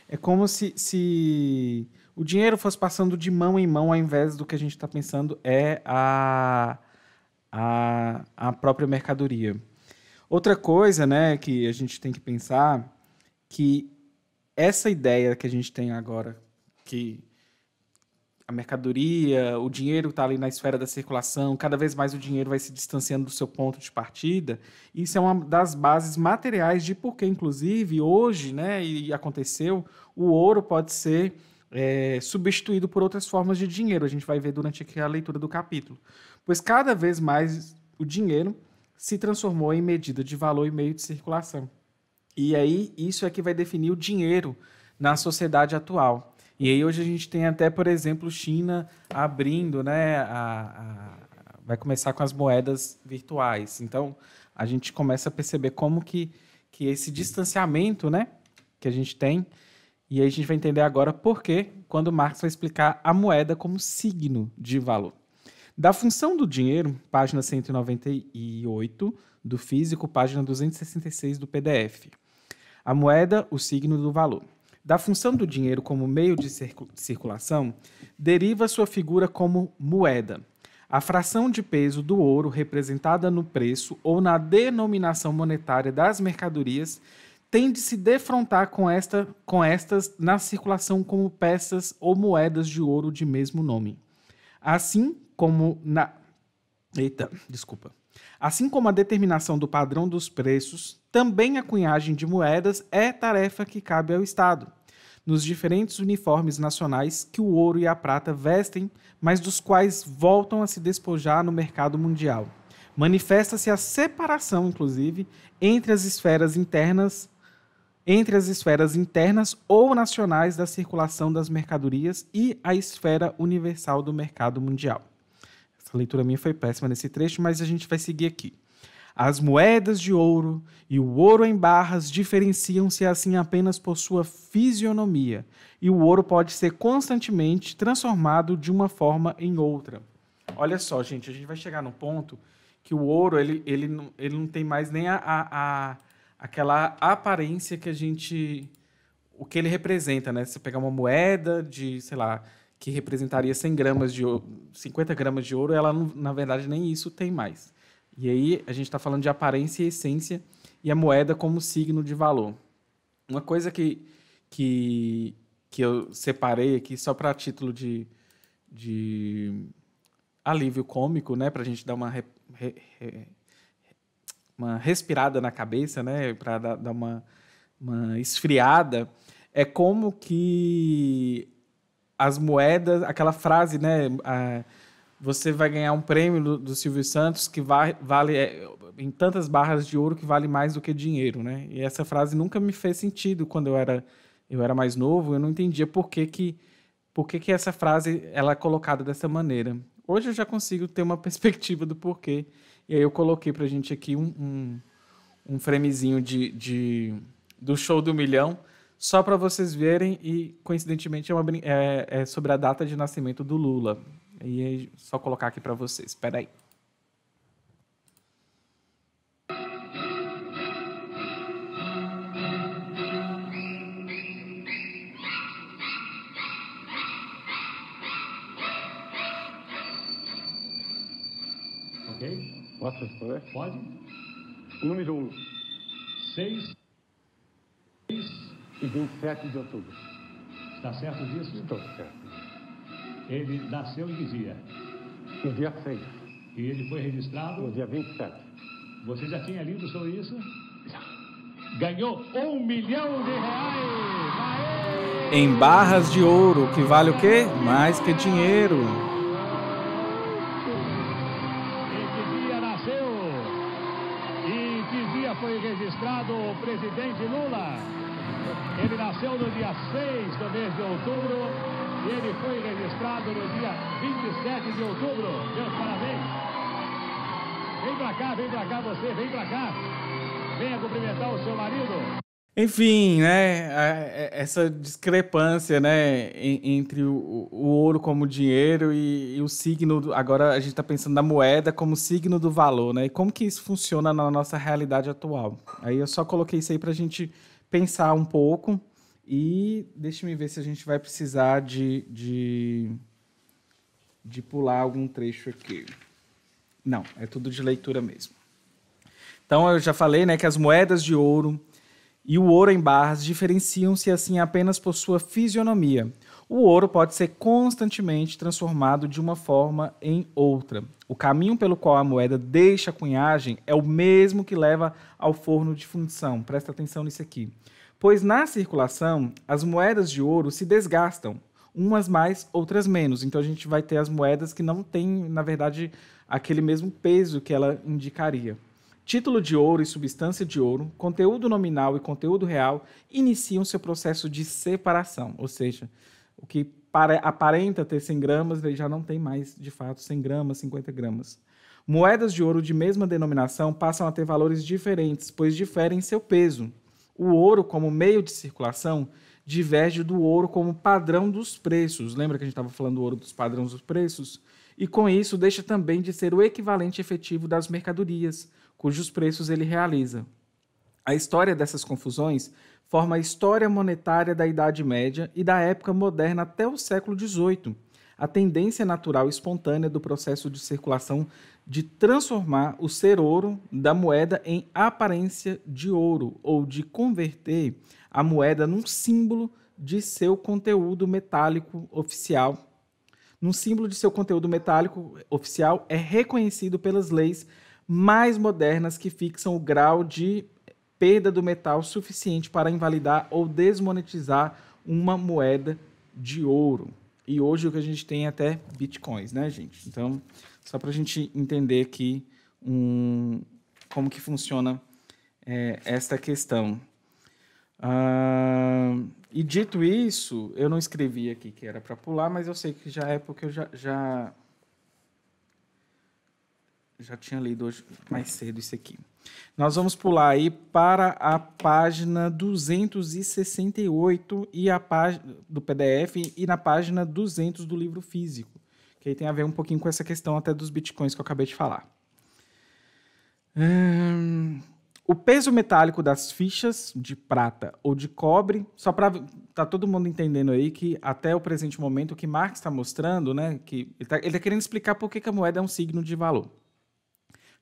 É como se o dinheiro fosse passando de mão em mão, ao invés do que a gente está pensando a própria mercadoria. Outra coisa, né, que a gente tem que pensar, que essa ideia que a gente tem agora, que a mercadoria, o dinheiro está ali na esfera da circulação, cada vez mais o dinheiro vai se distanciando do seu ponto de partida. Isso é uma das bases materiais de por que, inclusive, hoje, né, e aconteceu, o ouro pode ser substituído por outras formas de dinheiro. A gente vai ver durante aqui a leitura do capítulo. Pois cada vez mais o dinheiro se transformou em medida de valor e meio de circulação. E aí, isso é que vai definir o dinheiro na sociedade atual. E aí hoje a gente tem até, por exemplo, China abrindo, né, vai começar com as moedas virtuais. Então, a gente começa a perceber como que esse distanciamento, né, que a gente tem, e aí a gente vai entender agora por quê, quando Marx vai explicar a moeda como signo de valor. Da função do dinheiro, página 198 do físico, página 266 do PDF. A moeda, o signo do valor. Da função do dinheiro como meio de circulação, deriva sua figura como moeda. A fração de peso do ouro representada no preço ou na denominação monetária das mercadorias tem de se defrontar com estas na circulação como peças ou moedas de ouro de mesmo nome. Assim como Assim como a determinação do padrão dos preços, também a cunhagem de moedas é tarefa que cabe ao Estado, nos diferentes uniformes nacionais que o ouro e a prata vestem, mas dos quais voltam a se despojar no mercado mundial. Manifesta-se a separação, inclusive, entre as esferas internas ou nacionais da circulação das mercadorias e a esfera universal do mercado mundial. Essa leitura minha foi péssima nesse trecho, mas a gente vai seguir aqui. As moedas de ouro e o ouro em barras diferenciam-se assim apenas por sua fisionomia, e o ouro pode ser constantemente transformado de uma forma em outra. Olha só, gente, a gente vai chegar num ponto que o ouro ele não tem mais nem aquela aparência que o que ele representa, né? Você pegar uma moeda de, sei lá, que representaria 100 gramas de ouro, 50 gramas de ouro, ela, na verdade, nem isso tem mais. E aí a gente está falando de aparência e essência e a moeda como signo de valor. Uma coisa que eu separei aqui só para título de alívio cômico, né? Para a gente dar uma respirada na cabeça, né? Para dar uma esfriada, é como que as moedas, aquela frase, né? Você vai ganhar um prêmio do Silvio Santos que vale em tantas barras de ouro que vale mais do que dinheiro, né? E essa frase nunca me fez sentido quando eu era mais novo. Eu não entendia por que essa frase ela é colocada dessa maneira. Hoje eu já consigo ter uma perspectiva do porquê. E aí eu coloquei pra gente aqui um framezinho do Show do Milhão, só para vocês verem, e coincidentemente é sobre a data de nascimento do Lula. E aí, só colocar aqui para vocês. Espera aí. Ok? Posso responder? Pode? Número 1. 6 e 27 de outubro. Está certo disso? Estou certo. Ele nasceu em que dia? No dia 6. E ele foi registrado? No dia 27. Você já tinha lido sobre isso? Já. Ganhou R$1 milhão! Aê! Em barras de ouro, que vale o quê? Mais que dinheiro. Em que dia nasceu? E em que dia foi registrado o presidente Lula? Ele nasceu no dia 6 do mês de outubro e ele foi registrado no dia 27 de outubro. Meus parabéns. Vem pra cá você, vem pra cá. Venha cumprimentar o seu marido. Enfim, né, essa discrepância, né, entre o ouro como dinheiro e o signo, agora a gente está pensando na moeda como signo do valor, né, e como que isso funciona na nossa realidade atual. Aí eu só coloquei isso aí para a gente pensar um pouco e deixa-me ver se a gente vai precisar de pular algum trecho aqui. Não, é tudo de leitura mesmo. Então eu já falei, né, que as moedas de ouro e o ouro em barras diferenciam-se assim apenas por sua fisionomia. O ouro pode ser constantemente transformado de uma forma em outra. O caminho pelo qual a moeda deixa a cunhagem é o mesmo que leva ao forno de fundição. Presta atenção nisso aqui. Pois na circulação, as moedas de ouro se desgastam, umas mais, outras menos. Então a gente vai ter as moedas que não têm, na verdade, aquele mesmo peso que ela indicaria. Título de ouro e substância de ouro, conteúdo nominal e conteúdo real iniciam seu processo de separação, ou seja, o que aparenta ter 100 gramas, ele já não tem mais, de fato, 100 gramas, 50 gramas. Moedas de ouro de mesma denominação passam a ter valores diferentes, pois diferem em seu peso. O ouro, como meio de circulação, diverge do ouro como padrão dos preços. Lembra que a gente estava falando do ouro dos padrões dos preços? E com isso deixa também de ser o equivalente efetivo das mercadorias, cujos preços ele realiza. A história dessas confusões forma a história monetária da Idade Média e da época moderna até o século XVIII. A tendência natural e espontânea do processo de circulação de transformar o ser ouro da moeda em aparência de ouro ou de converter a moeda num símbolo de seu conteúdo metálico oficial. Num símbolo de seu conteúdo metálico oficial é reconhecido pelas leis mais modernas que fixam o grau de perda do metal suficiente para invalidar ou desmonetizar uma moeda de ouro. E hoje o que a gente tem é até bitcoins, né, gente? Então, só para a gente entender aqui como que funciona esta questão. E dito isso, eu não escrevi aqui que era para pular, mas eu sei que já é porque eu já tinha lido hoje mais cedo isso aqui. Nós vamos pular aí para a página 268 e a página do PDF e na página 200 do livro físico, que aí tem a ver um pouquinho com essa questão até dos bitcoins que eu acabei de falar. O peso metálico das fichas de prata ou de cobre, só para tá todo mundo entendendo aí que até o presente momento o que Marx está mostrando, né, que ele tá querendo explicar por que a moeda é um signo de valor.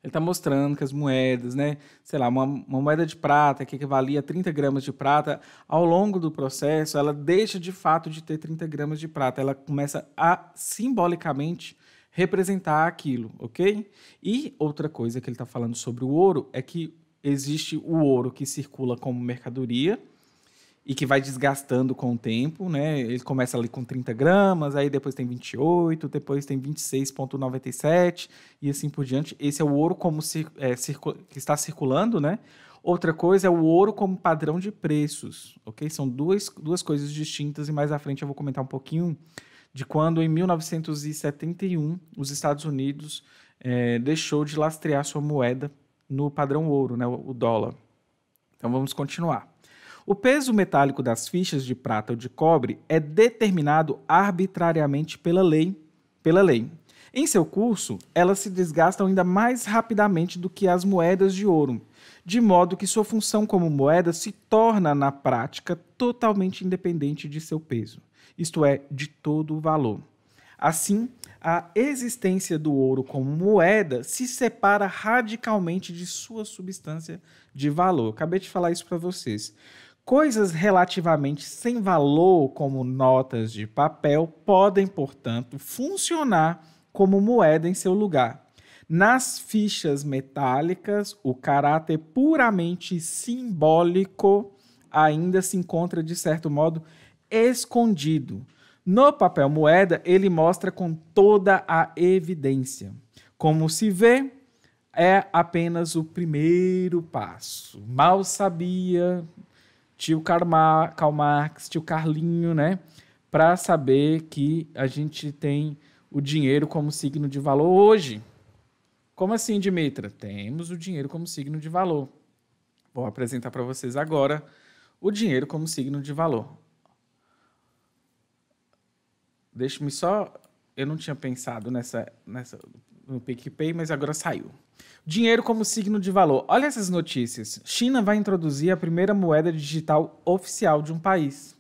Ele está mostrando que as moedas, né, sei lá, uma moeda de prata que equivalia a 30 gramas de prata, ao longo do processo, ela deixa de fato de ter 30 gramas de prata, ela começa a simbolicamente representar aquilo, ok? E outra coisa que ele está falando sobre o ouro é que existe o ouro que circula como mercadoria e que vai desgastando com o tempo, né? Ele começa ali com 30 gramas, aí depois tem 28, depois tem 26,97 e assim por diante. Esse é o ouro como que está circulando, né? Outra coisa é o ouro como padrão de preços, ok? São duas coisas distintas e mais à frente eu vou comentar um pouquinho de quando, em 1971, os Estados Unidos deixou de lastrear sua moeda no padrão ouro, né, o dólar. Então vamos continuar. O peso metálico das fichas de prata ou de cobre é determinado arbitrariamente pela lei. Em seu curso, elas se desgastam ainda mais rapidamente do que as moedas de ouro, de modo que sua função como moeda se torna, na prática, totalmente independente de seu peso, isto é, de todo o valor. Assim, a existência do ouro como moeda se separa radicalmente de sua substância de valor. Acabei de falar isso para vocês. Coisas relativamente sem valor, como notas de papel, podem, portanto, funcionar como moeda em seu lugar. Nas fichas metálicas, o caráter puramente simbólico ainda se encontra, de certo modo, escondido. No papel moeda, ele mostra com toda a evidência. Como se vê, é apenas o primeiro passo. Mal sabia tio Karl Marx, tio Carlinho, né, para saber que a gente tem o dinheiro como signo de valor hoje. Como assim, Dimitra? Temos o dinheiro como signo de valor. Vou apresentar para vocês agora o dinheiro como signo de valor. Deixa-me só... Eu não tinha pensado no PicPay, mas agora saiu. Dinheiro como signo de valor. Olha essas notícias. China vai introduzir a primeira moeda digital oficial de um país.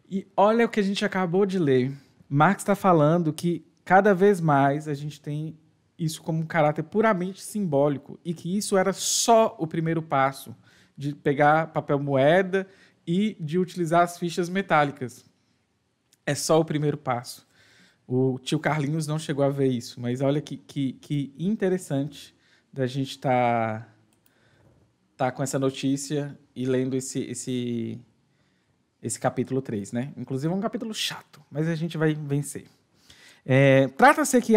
E olha o que a gente acabou de ler. Marx está falando que cada vez mais a gente tem isso como um caráter puramente simbólico e que isso era só o primeiro passo de pegar papel moeda e de utilizar as fichas metálicas. É só o primeiro passo. O tio Carlinhos não chegou a ver isso, mas olha que interessante da gente estar com essa notícia e lendo esse capítulo 3, né? Inclusive é um capítulo chato, mas a gente vai vencer. Trata-se aqui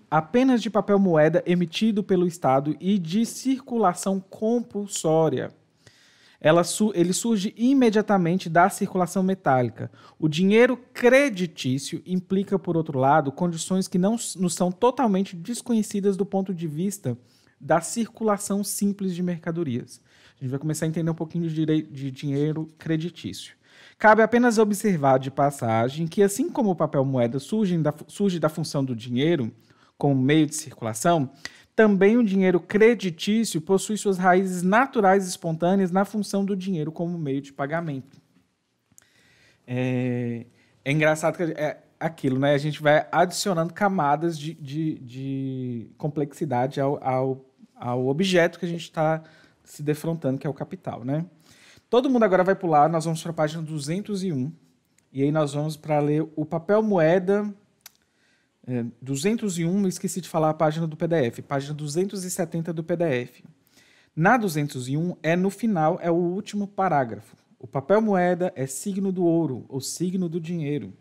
apenas de papel moeda emitido pelo Estado e de circulação compulsória. Ele surge imediatamente da circulação metálica. O dinheiro creditício implica, por outro lado, condições que não nos são totalmente desconhecidas do ponto de vista da circulação simples de mercadorias. A gente vai começar a entender um pouquinho de dinheiro creditício. Cabe apenas observar de passagem que, assim como o papel moeda surge da função do dinheiro como meio de circulação, também o dinheiro creditício possui suas raízes naturais e espontâneas na função do dinheiro como meio de pagamento. É engraçado que é aquilo, né? A gente vai adicionando camadas de complexidade ao objeto que a gente está se defrontando, que é o capital, né? Todo mundo agora vai pular, nós vamos para a página 201, e aí nós vamos para ler o papel moeda 201, eu esqueci de falar a página do PDF, página 270 do PDF. Na 201, no final, é o último parágrafo. O papel moeda é signo do ouro, ou signo do dinheiro.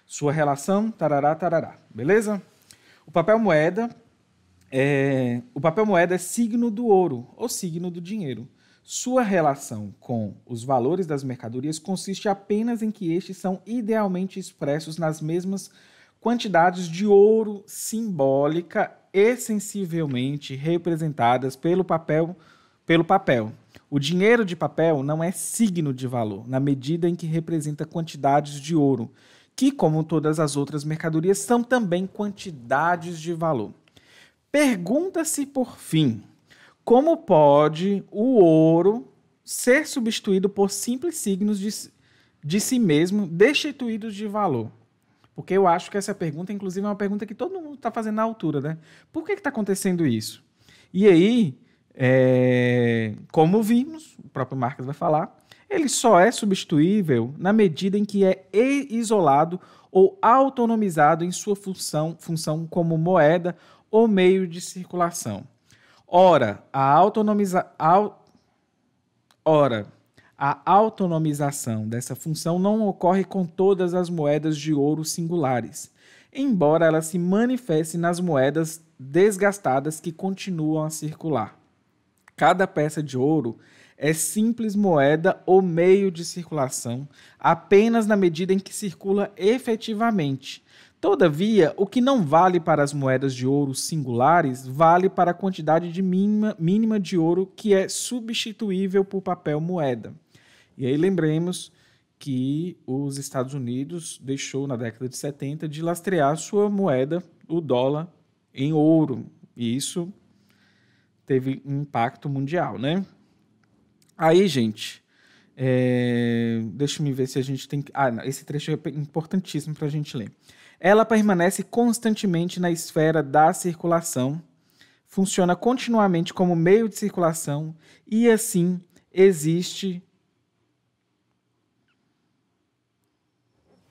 Sua relação, tarará, tarará. Beleza? O papel moeda é signo do ouro, ou signo do dinheiro. Sua relação com os valores das mercadorias consiste apenas em que estes são idealmente expressos nas mesmas quantidades de ouro simbólica e sensivelmente representadas pelo papel. O dinheiro de papel não é signo de valor, na medida em que representa quantidades de ouro, que, como todas as outras mercadorias, são também quantidades de valor. Pergunta-se, por fim, como pode o ouro ser substituído por simples signos de si mesmo, destituídos de valor? Porque eu acho que essa pergunta, inclusive, é uma pergunta que todo mundo está fazendo na altura, né? Por que está acontecendo isso? E aí, como vimos, o próprio Marx vai falar, ele só é substituível na medida em que é isolado ou autonomizado em sua função como moeda ou meio de circulação. Ora, a autonomização dessa função não ocorre com todas as moedas de ouro singulares, embora ela se manifeste nas moedas desgastadas que continuam a circular. Cada peça de ouro é simples moeda ou meio de circulação, apenas na medida em que circula efetivamente. Todavia, o que não vale para as moedas de ouro singulares, vale para a quantidade mínima de ouro que é substituível por papel moeda. E aí lembremos que os Estados Unidos deixou na década de 70 de lastrear sua moeda, o dólar, em ouro. E isso teve um impacto mundial, né? Aí, gente, deixa eu ver se a gente tem... esse trecho é importantíssimo para a gente ler. Ela permanece constantemente na esfera da circulação, funciona continuamente como meio de circulação e, assim, existe...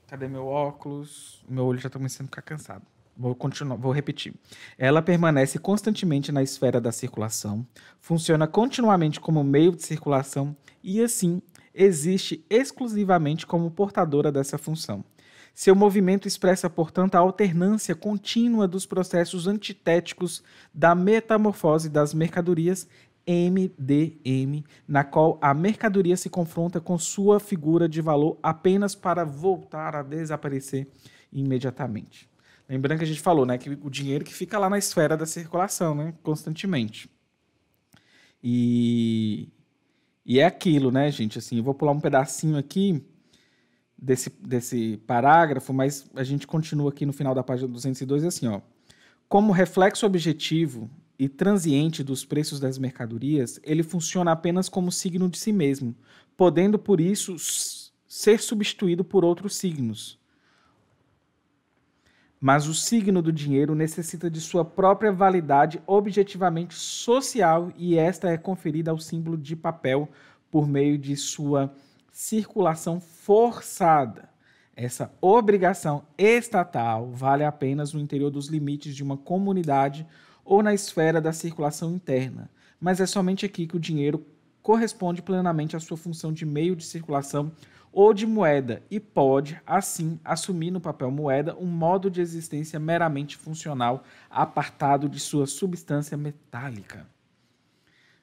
Cadê meu óculos? Meu olho já está começando a ficar cansado. Vou repetir. Ela permanece constantemente na esfera da circulação, funciona continuamente como meio de circulação e, assim, existe exclusivamente como portadora dessa função. Seu movimento expressa, portanto, a alternância contínua dos processos antitéticos da metamorfose das mercadorias MDM, na qual a mercadoria se confronta com sua figura de valor apenas para voltar a desaparecer imediatamente. Lembrando que a gente falou, né, que o dinheiro que fica lá na esfera da circulação, né, constantemente. E é aquilo, né, gente? Assim, eu vou pular um pedacinho aqui desse parágrafo, mas a gente continua aqui no final da página 202, assim, ó. Como reflexo objetivo e transiente dos preços das mercadorias, ele funciona apenas como signo de si mesmo, podendo, por isso, ser substituído por outros signos. Mas o signo do dinheiro necessita de sua própria validade objetivamente social e esta é conferida ao símbolo de papel por meio de sua circulação forçada. Essa obrigação estatal vale apenas no interior dos limites de uma comunidade ou na esfera da circulação interna, mas é somente aqui que o dinheiro corresponde plenamente à sua função de meio de circulação ou de moeda e pode, assim, assumir no papel moeda um modo de existência meramente funcional, apartado de sua substância metálica.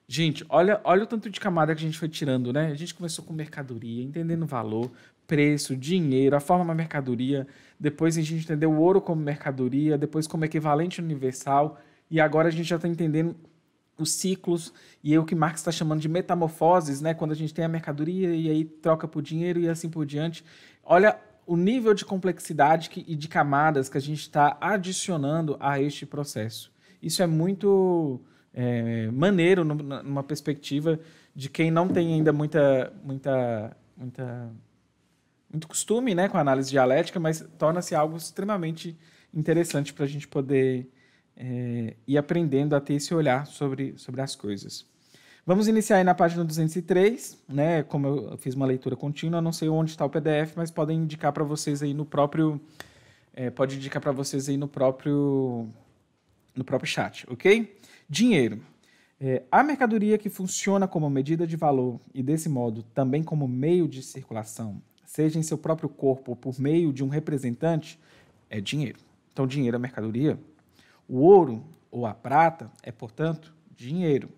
Gente, olha o tanto de camada que a gente foi tirando, né? A gente começou com mercadoria, entendendo valor, preço, dinheiro, a forma da mercadoria, depois a gente entendeu o ouro como mercadoria, depois como equivalente universal, e agora a gente já está entendendo os ciclos, e é o que Marx está chamando de metamorfoses, né? Quando a gente tem a mercadoria e aí troca por dinheiro e assim por diante. Olha o nível de complexidade e de camadas que a gente está adicionando a este processo. Isso é muito maneiro numa perspectiva de quem não tem ainda muito costume, né, com a análise dialética, mas torna-se algo extremamente interessante para a gente poder ir aprendendo a ter esse olhar sobre as coisas. Vamos iniciar aí na página 203, né? Como eu fiz uma leitura contínua, não sei onde está o PDF, mas podem indicar para vocês aí no próprio pode indicar para vocês aí no próprio chat, ok? Dinheiro. A mercadoria que funciona como medida de valor e, desse modo, também como meio de circulação, seja em seu próprio corpo ou por meio de um representante, é dinheiro. Então, dinheiro é mercadoria. O ouro ou a prata é, portanto, dinheiro.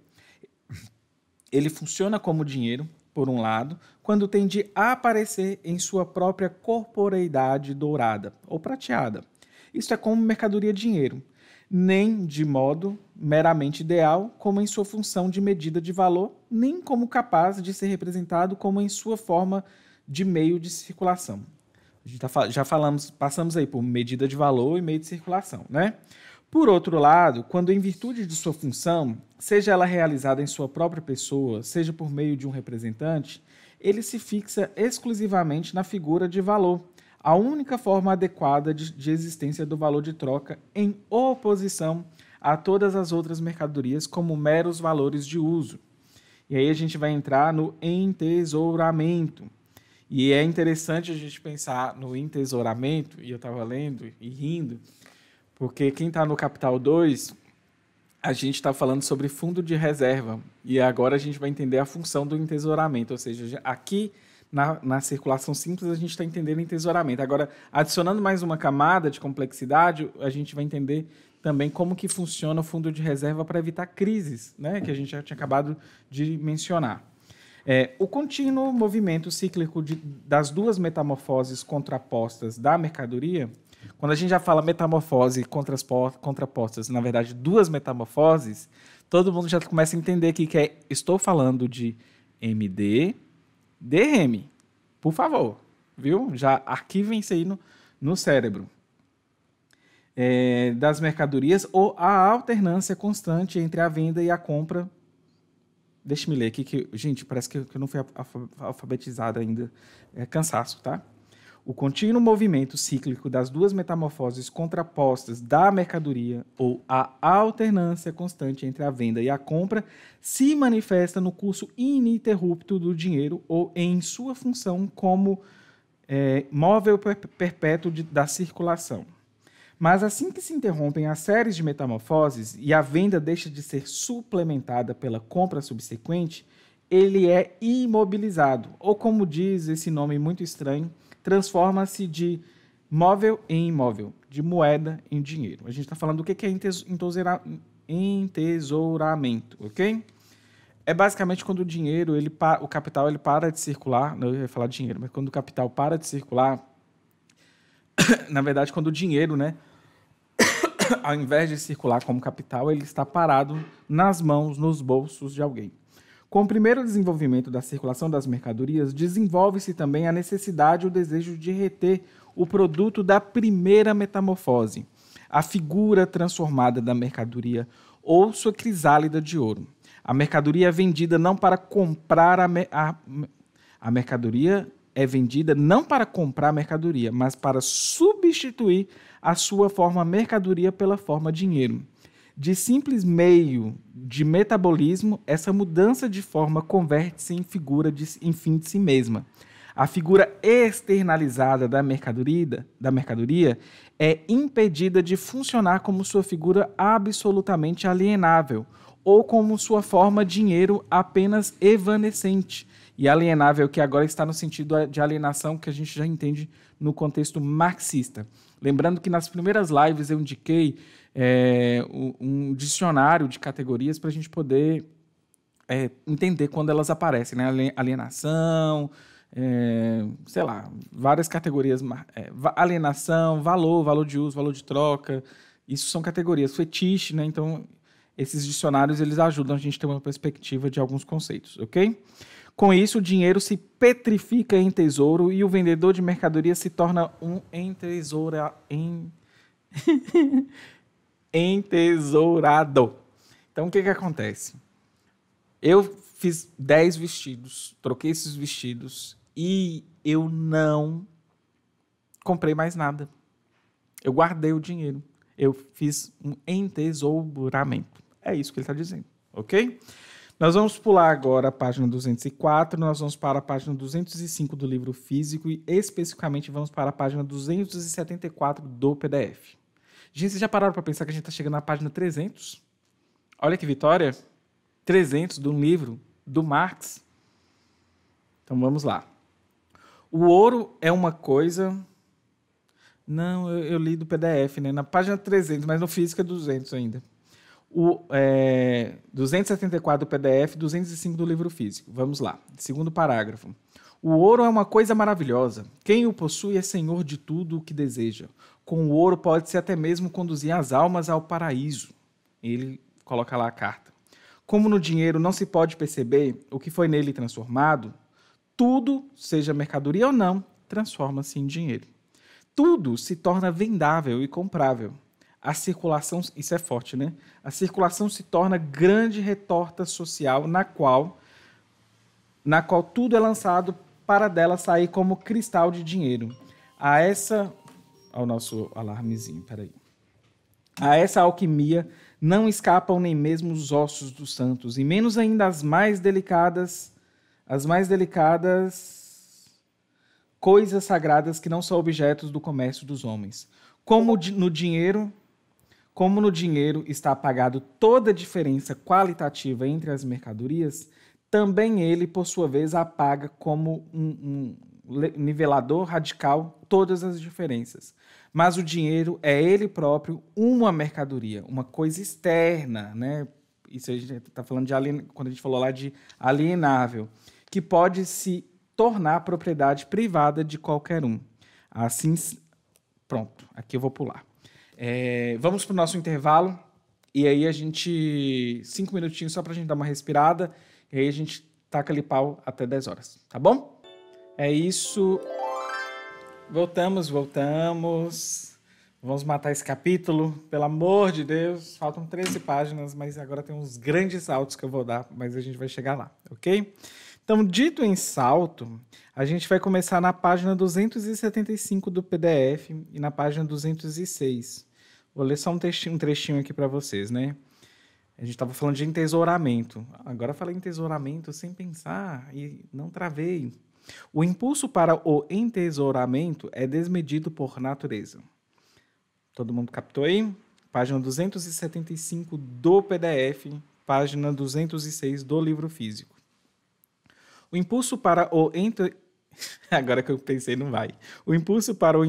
Ele funciona como dinheiro, por um lado, quando tende a aparecer em sua própria corporeidade dourada ou prateada. Isso é como mercadoria dinheiro, nem de modo meramente ideal, como em sua função de medida de valor, nem como capaz de ser representado como em sua forma de meio de circulação. Já passamos aí por medida de valor e meio de circulação, né? Por outro lado, quando em virtude de sua função, seja ela realizada em sua própria pessoa, seja por meio de um representante, ele se fixa exclusivamente na figura de valor, a única forma adequada de existência do valor de troca, em oposição a todas as outras mercadorias como meros valores de uso. E aí a gente vai entrar no entesouramento. E é interessante a gente pensar no entesouramento, e eu estava lendo e rindo, porque quem está no Capital 2, a gente está falando sobre fundo de reserva, e agora a gente vai entender a função do entesouramento, ou seja, aqui na circulação simples a gente está entendendo entesouramento. Agora, adicionando mais uma camada de complexidade, a gente vai entender também como que funciona o fundo de reserva para evitar crises, né, que a gente já tinha acabado de mencionar. O contínuo movimento cíclico das duas metamorfoses contrapostas da mercadoria, quando a gente já fala metamorfose contrapostas, na verdade, duas metamorfoses, todo mundo já começa a entender aqui que estou falando de MD, DM, por favor, viu? Já arquivem isso aí no cérebro. Das mercadorias ou a alternância constante entre a venda e a compra. Deixa-me ler aqui, que, gente, parece que eu não fui alfabetizado ainda. É cansaço, tá? O contínuo movimento cíclico das duas metamorfoses contrapostas da mercadoria ou a alternância constante entre a venda e a compra se manifesta no curso ininterrupto do dinheiro ou em sua função como móvel perpétuo da circulação. Mas assim que se interrompem as séries de metamorfoses e a venda deixa de ser suplementada pela compra subsequente, ele é imobilizado, ou como diz esse nome muito estranho, transforma-se de móvel em imóvel, de moeda em dinheiro. A gente está falando do que é entesouramento, ok? É basicamente quando o dinheiro, o capital, ele para de circular, não, eu ia falar dinheiro, mas quando o capital para de circular, na verdade, quando o dinheiro, né, ao invés de circular como capital, ele está parado nas mãos, nos bolsos de alguém. Com o primeiro desenvolvimento da circulação das mercadorias, desenvolve-se também a necessidade e o desejo de reter o produto da primeira metamorfose, a figura transformada da mercadoria ou sua crisálida de ouro. A mercadoria é vendida não para comprar a mercadoria é vendida não para comprar a mercadoria, mas para substituir a sua forma mercadoria pela forma dinheiro. De simples meio de metabolismo, essa mudança de forma converte-se em figura em fim de si mesma. A figura externalizada da mercadoria é impedida de funcionar como sua figura absolutamente alienável ou como sua forma dinheiro apenas evanescente e alienável, que agora está no sentido de alienação que a gente já entende no contexto marxista. Lembrando que nas primeiras lives eu indiquei um dicionário de categorias para a gente poder entender quando elas aparecem, né? Alienação, sei lá, várias categorias, alienação, valor de uso, valor de troca, isso são categorias, fetiche, né? Então, esses dicionários eles ajudam a gente a ter uma perspectiva de alguns conceitos, ok? Com isso, o dinheiro se petrifica em tesouro e o vendedor de mercadoria se torna um entesourado. Então, o que acontece? Eu fiz 10 vestidos, troquei esses vestidos e eu não comprei mais nada. Eu guardei o dinheiro. Eu fiz um entesouramento. É isso que ele está dizendo, ok? Nós vamos pular agora a página 204, nós vamos para a página 205 do livro físico e especificamente vamos para a página 274 do PDF. Gente, vocês já pararam para pensar que a gente está chegando na página 300? Olha que vitória! 300 de um livro do Marx. Então vamos lá. O ouro é uma coisa... Não, eu li do PDF, né? Na página 300, mas no físico é 200 ainda. 274 do PDF, 205 do livro físico. Vamos lá. Segundo parágrafo. O ouro é uma coisa maravilhosa. Quem o possui é senhor de tudo o que deseja. Com o ouro pode-se até mesmo conduzir as almas ao paraíso. Ele coloca lá a carta. Como no dinheiro não se pode perceber o que foi nele transformado, tudo, seja mercadoria ou não, transforma-se em dinheiro. Tudo se torna vendável e comprável. A circulação, isso é forte, né? A circulação se torna grande retorta social na qual tudo é lançado para dela sair como cristal de dinheiro. Ao nosso alarmezinho, peraí. A essa alquimia não escapam nem mesmo os ossos dos santos, e menos ainda as mais delicadas coisas sagradas que não são objetos do comércio dos homens. Como no dinheiro está apagado toda a diferença qualitativa entre as mercadorias, também ele, por sua vez, apaga como um nivelador radical todas as diferenças. Mas o dinheiro é ele próprio uma mercadoria, uma coisa externa, né? Isso a gente está falando quando a gente falou lá de alienável, que pode se tornar propriedade privada de qualquer um. Assim, pronto, aqui eu vou pular. Vamos para o nosso intervalo, e aí 5 minutinhos só para a gente dar uma respirada, e aí a gente taca ali pau até 10 horas, tá bom? É isso. Voltamos. Vamos matar esse capítulo, pelo amor de Deus. Faltam 13 páginas, mas agora tem uns grandes saltos que eu vou dar, mas a gente vai chegar lá, ok? Então, dito em salto, a gente vai começar na página 275 do PDF e na página 206. Vou ler só um trechinho aqui para vocês, né? A gente estava falando de entesouramento. Agora eu falei entesouramento sem pensar e não travei. O impulso para o entesouramento é desmedido por natureza. Todo mundo captou aí? Página 275 do PDF, página 206 do livro físico. O impulso para o... Agora que eu pensei, não vai. O impulso para o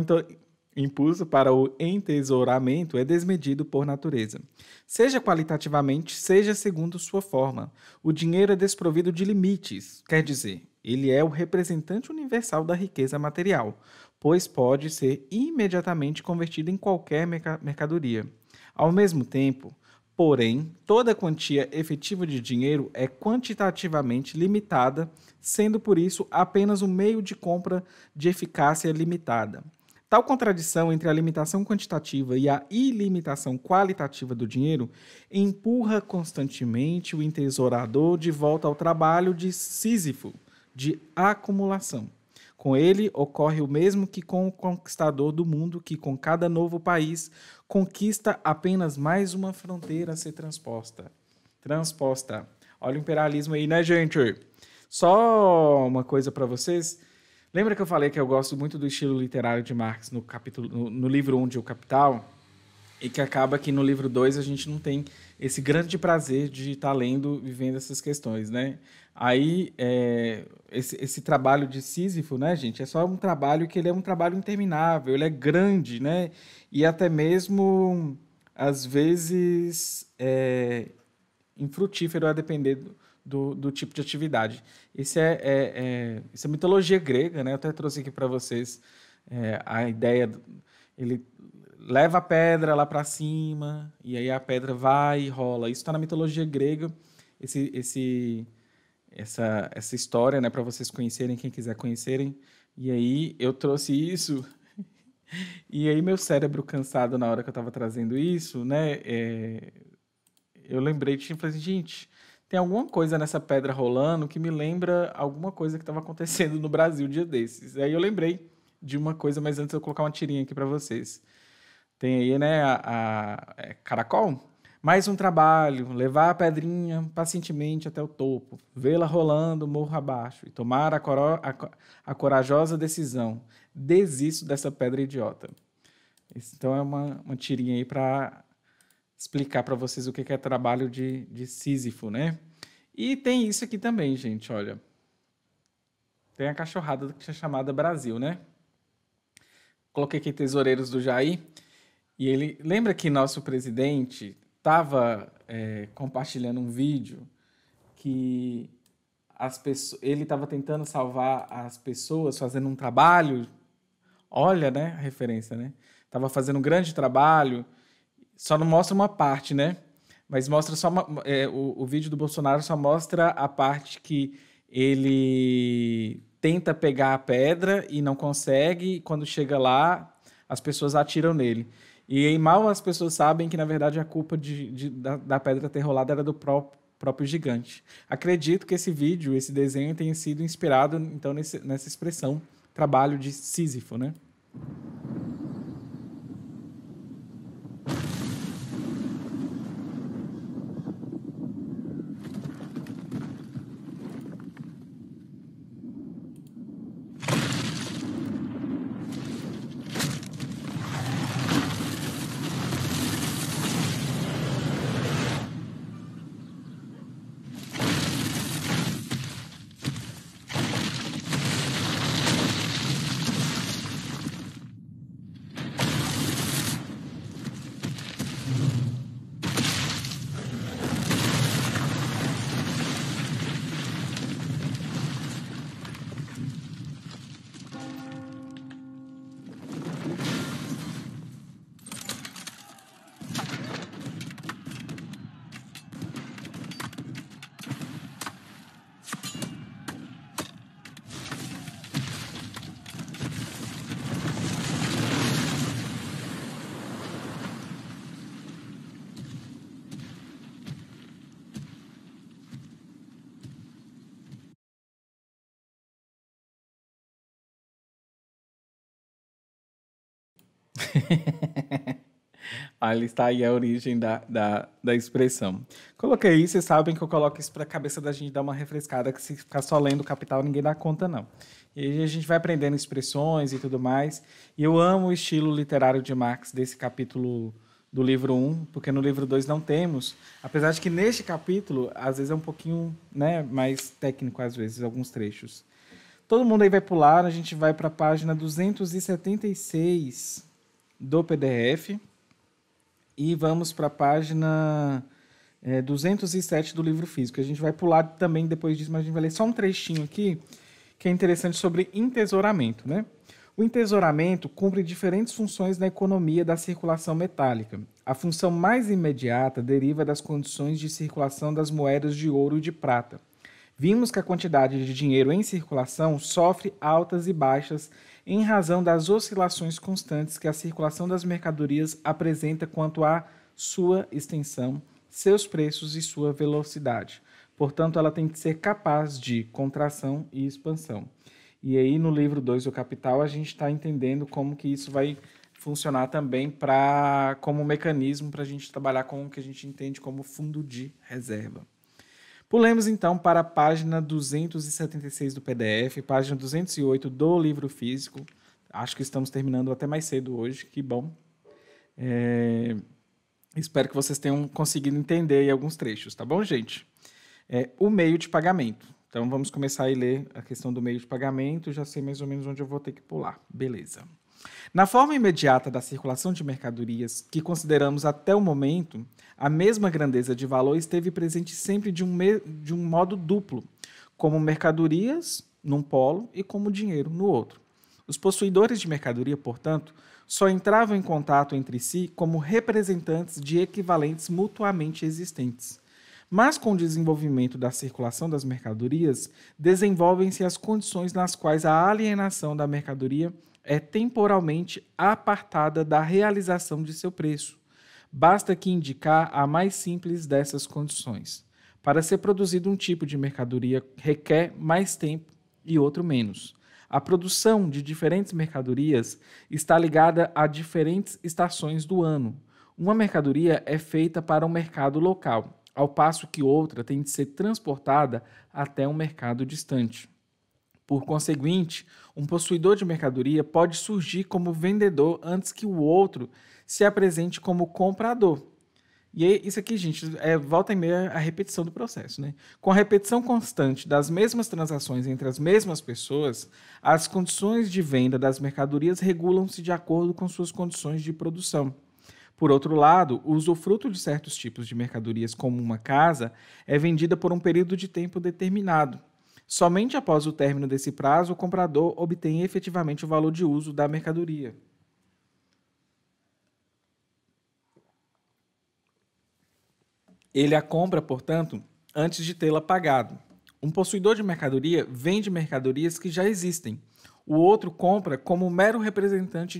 entesouramento é desmedido por natureza. Seja qualitativamente, seja segundo sua forma. O dinheiro é desprovido de limites, quer dizer, ele é o representante universal da riqueza material, pois pode ser imediatamente convertido em qualquer mercadoria. Ao mesmo tempo, porém, toda quantia efetiva de dinheiro é quantitativamente limitada, sendo por isso apenas um meio de compra de eficácia limitada. Tal contradição entre a limitação quantitativa e a ilimitação qualitativa do dinheiro empurra constantemente o entesourador de volta ao trabalho de Sísifo, de acumulação. Com ele ocorre o mesmo que com o conquistador do mundo, que com cada novo país conquista apenas mais uma fronteira a ser transposta. Olha o imperialismo aí, né, gente? Só uma coisa para vocês. Lembra que eu falei que eu gosto muito do estilo literário de Marx no livro 1 de O Capital? E que acaba que no livro 2 a gente não tem esse grande prazer de estar lendo e vendo essas questões, né? Aí, esse trabalho de Sísifo, né, gente, é só um trabalho que ele é um trabalho interminável, ele é grande, né? E até mesmo, às vezes, infrutífero a depender do tipo de atividade. Isso é mitologia grega, né? Eu até trouxe aqui para vocês a ideia... Ele leva a pedra lá para cima, e aí a pedra vai e rola. Isso está na mitologia grega, essa história, né, para vocês conhecerem, quem quiser conhecerem. E aí eu trouxe isso, e aí meu cérebro cansado na hora que eu estava trazendo isso, né, eu lembrei de falei assim, gente, tem alguma coisa nessa pedra rolando que me lembra alguma coisa que estava acontecendo no Brasil um dia desses. Aí eu lembrei de uma coisa, mas antes eu vou colocar uma tirinha aqui para vocês. Tem aí, né, caracol, Mais um trabalho, levar a pedrinha pacientemente até o topo, vê-la rolando morro abaixo e tomar a corajosa decisão. Desisto dessa pedra idiota. Então é uma tirinha aí para explicar para vocês o que é trabalho de Sísifo, né? E tem isso aqui também, gente, olha. Tem a cachorrada que é chamada Brasil, né? Coloquei aqui Tesoureiros do Jair. E ele lembra que nosso presidente estava compartilhando um vídeo que ele estava tentando salvar as pessoas, fazendo um trabalho. Olha, né, a referência, né? Estava fazendo um grande trabalho, só não mostra uma parte, né? Mas mostra só o vídeo do Bolsonaro só mostra a parte que ele tenta pegar a pedra e não consegue, e quando chega lá, as pessoas atiram nele. E aí mal as pessoas sabem que, na verdade, a culpa da pedra ter rolado era do próprio gigante. Acredito que esse vídeo, esse desenho, tenha sido inspirado, então, nessa expressão, trabalho de Sísifo, né? Ali está aí a origem da expressão. Coloquei isso, vocês sabem que eu coloco isso para a cabeça da gente dar uma refrescada, que se ficar só lendo Capital ninguém dá conta, não. E aí a gente vai aprendendo expressões e tudo mais. E eu amo o estilo literário de Marx desse capítulo do livro 1, porque no livro 2 não temos. Apesar de que neste capítulo, às vezes é um pouquinho, né, mais técnico, às vezes, alguns trechos. Todo mundo aí vai pular, a gente vai para a página 276 do PDF e vamos para a página 207 do livro físico. A gente vai pular também depois disso, mas a gente vai ler só um trechinho aqui que é interessante sobre entesouramento, né? O entesouramento cumpre diferentes funções na economia da circulação metálica. A função mais imediata deriva das condições de circulação das moedas de ouro e de prata. Vimos que a quantidade de dinheiro em circulação sofre altas e baixas em razão das oscilações constantes que a circulação das mercadorias apresenta quanto à sua extensão, seus preços e sua velocidade. Portanto, ela tem que ser capaz de contração e expansão. E aí, no livro 2, o Capital, a gente está entendendo como que isso vai funcionar também como um mecanismo para a gente trabalhar com o que a gente entende como fundo de reserva. Pulemos, então, para a página 276 do PDF, página 208 do livro físico. Acho que estamos terminando até mais cedo hoje, que bom. Espero que vocês tenham conseguido entender aí alguns trechos, tá bom, gente? O meio de pagamento. Então, vamos começar a ler a questão do meio de pagamento. Já sei mais ou menos onde eu vou ter que pular. Beleza. Na forma imediata da circulação de mercadorias, que consideramos até o momento, a mesma grandeza de valor esteve presente sempre de um modo duplo, como mercadorias num polo e como dinheiro no outro. Os possuidores de mercadoria, portanto, só entravam em contato entre si como representantes de equivalentes mutuamente existentes. Mas com o desenvolvimento da circulação das mercadorias, desenvolvem-se as condições nas quais a alienação da mercadoria é temporalmente apartada da realização de seu preço. Basta aqui indicar a mais simples dessas condições. Para ser produzido um tipo de mercadoria requer mais tempo e outro menos. A produção de diferentes mercadorias está ligada a diferentes estações do ano. Uma mercadoria é feita para um mercado local, ao passo que outra tem de ser transportada até um mercado distante. Por conseguinte, um possuidor de mercadoria pode surgir como vendedor antes que o outro se apresente como comprador. E isso aqui, gente, volta e meia a repetição do processo, né? Com a repetição constante das mesmas transações entre as mesmas pessoas, as condições de venda das mercadorias regulam-se de acordo com suas condições de produção. Por outro lado, o usufruto de certos tipos de mercadorias, como uma casa, é vendida por um período de tempo determinado. Somente após o término desse prazo, o comprador obtém efetivamente o valor de uso da mercadoria. Ele a compra, portanto, antes de tê-la pagado. Um possuidor de mercadoria vende mercadorias que já existem. O outro compra como mero representante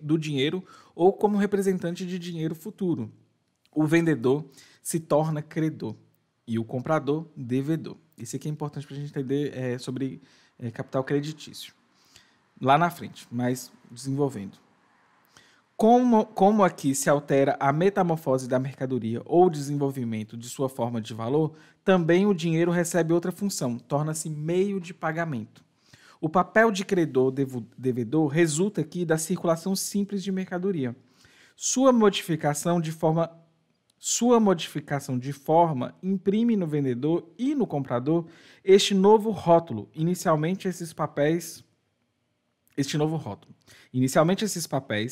do dinheiro ou como representante de dinheiro futuro. O vendedor se torna credor e o comprador devedor. Isso aqui é importante para a gente entender sobre capital creditício. Lá na frente, mas desenvolvendo. Como aqui se altera a metamorfose da mercadoria ou o desenvolvimento de sua forma de valor, também o dinheiro recebe outra função, torna-se meio de pagamento. O papel de credor-devedor resulta aqui da circulação simples de mercadoria. Sua modificação de forma imprime no vendedor e no comprador este novo rótulo. Inicialmente, esses papéis,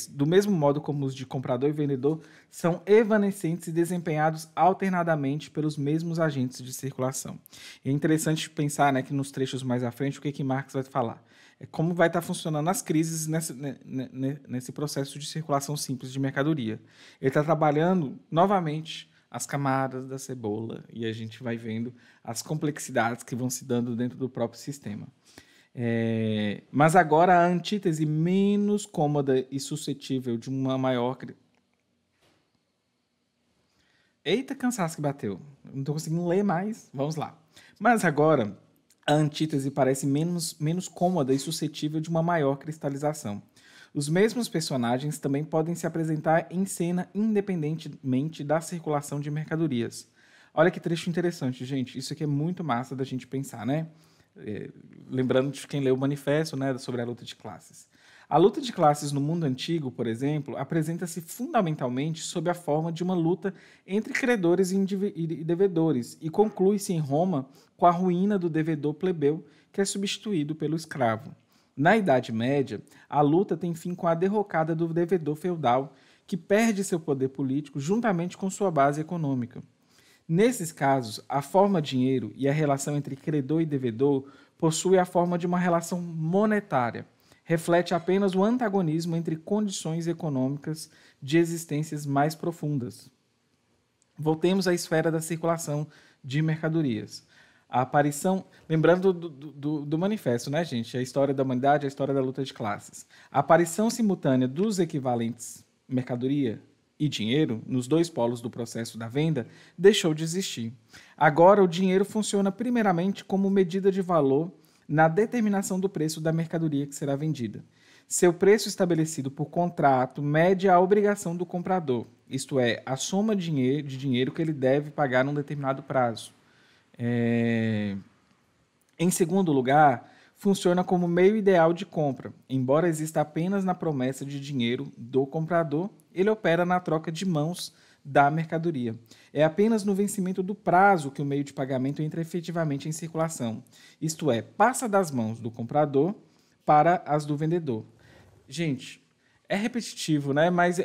do mesmo modo como os de comprador e vendedor, são evanescentes e desempenhados alternadamente pelos mesmos agentes de circulação. É interessante pensar, né, que nos trechos mais à frente, o que Marx vai falar. É como vai estar funcionando as crises nesse processo de circulação simples de mercadoria. Ele está trabalhando, novamente, as camadas da cebola, e a gente vai vendo as complexidades que vão se dando dentro do próprio sistema. Mas agora a antítese menos cômoda e suscetível de uma maior... Eita, cansaço que bateu. Não estou conseguindo ler mais. Vamos lá. Mas agora a antítese parece menos cômoda e suscetível de uma maior cristalização. Os mesmos personagens também podem se apresentar em cena independentemente da circulação de mercadorias. Olha que trecho interessante, gente. Isso aqui é muito massa da gente pensar, né? Lembrando de quem leu o manifesto, né, sobre a luta de classes. A luta de classes no mundo antigo, por exemplo, apresenta-se fundamentalmente sob a forma de uma luta entre credores e devedores e conclui-se em Roma com a ruína do devedor plebeu, que é substituído pelo escravo. Na Idade Média, a luta tem fim com a derrocada do devedor feudal, que perde seu poder político juntamente com sua base econômica. Nesses casos, a forma dinheiro e a relação entre credor e devedor possui a forma de uma relação monetária. Reflete apenas o antagonismo entre condições econômicas de existências mais profundas. Voltemos à esfera da circulação de mercadorias. A aparição, lembrando do manifesto, né, gente? A história da humanidade, a história da luta de classes. A aparição simultânea dos equivalentes mercadoria e dinheiro, nos dois polos do processo da venda, deixou de existir. Agora, o dinheiro funciona primeiramente como medida de valor na determinação do preço da mercadoria que será vendida. Seu preço estabelecido por contrato mede a obrigação do comprador, isto é, a soma de dinheiro que ele deve pagar num determinado prazo. Em segundo lugar, funciona como meio ideal de compra. Embora exista apenas na promessa de dinheiro do comprador, ele opera na troca de mãos da mercadoria. É apenas no vencimento do prazo que o meio de pagamento entra efetivamente em circulação. Isto é, passa das mãos do comprador para as do vendedor. Gente, é repetitivo, né? Mas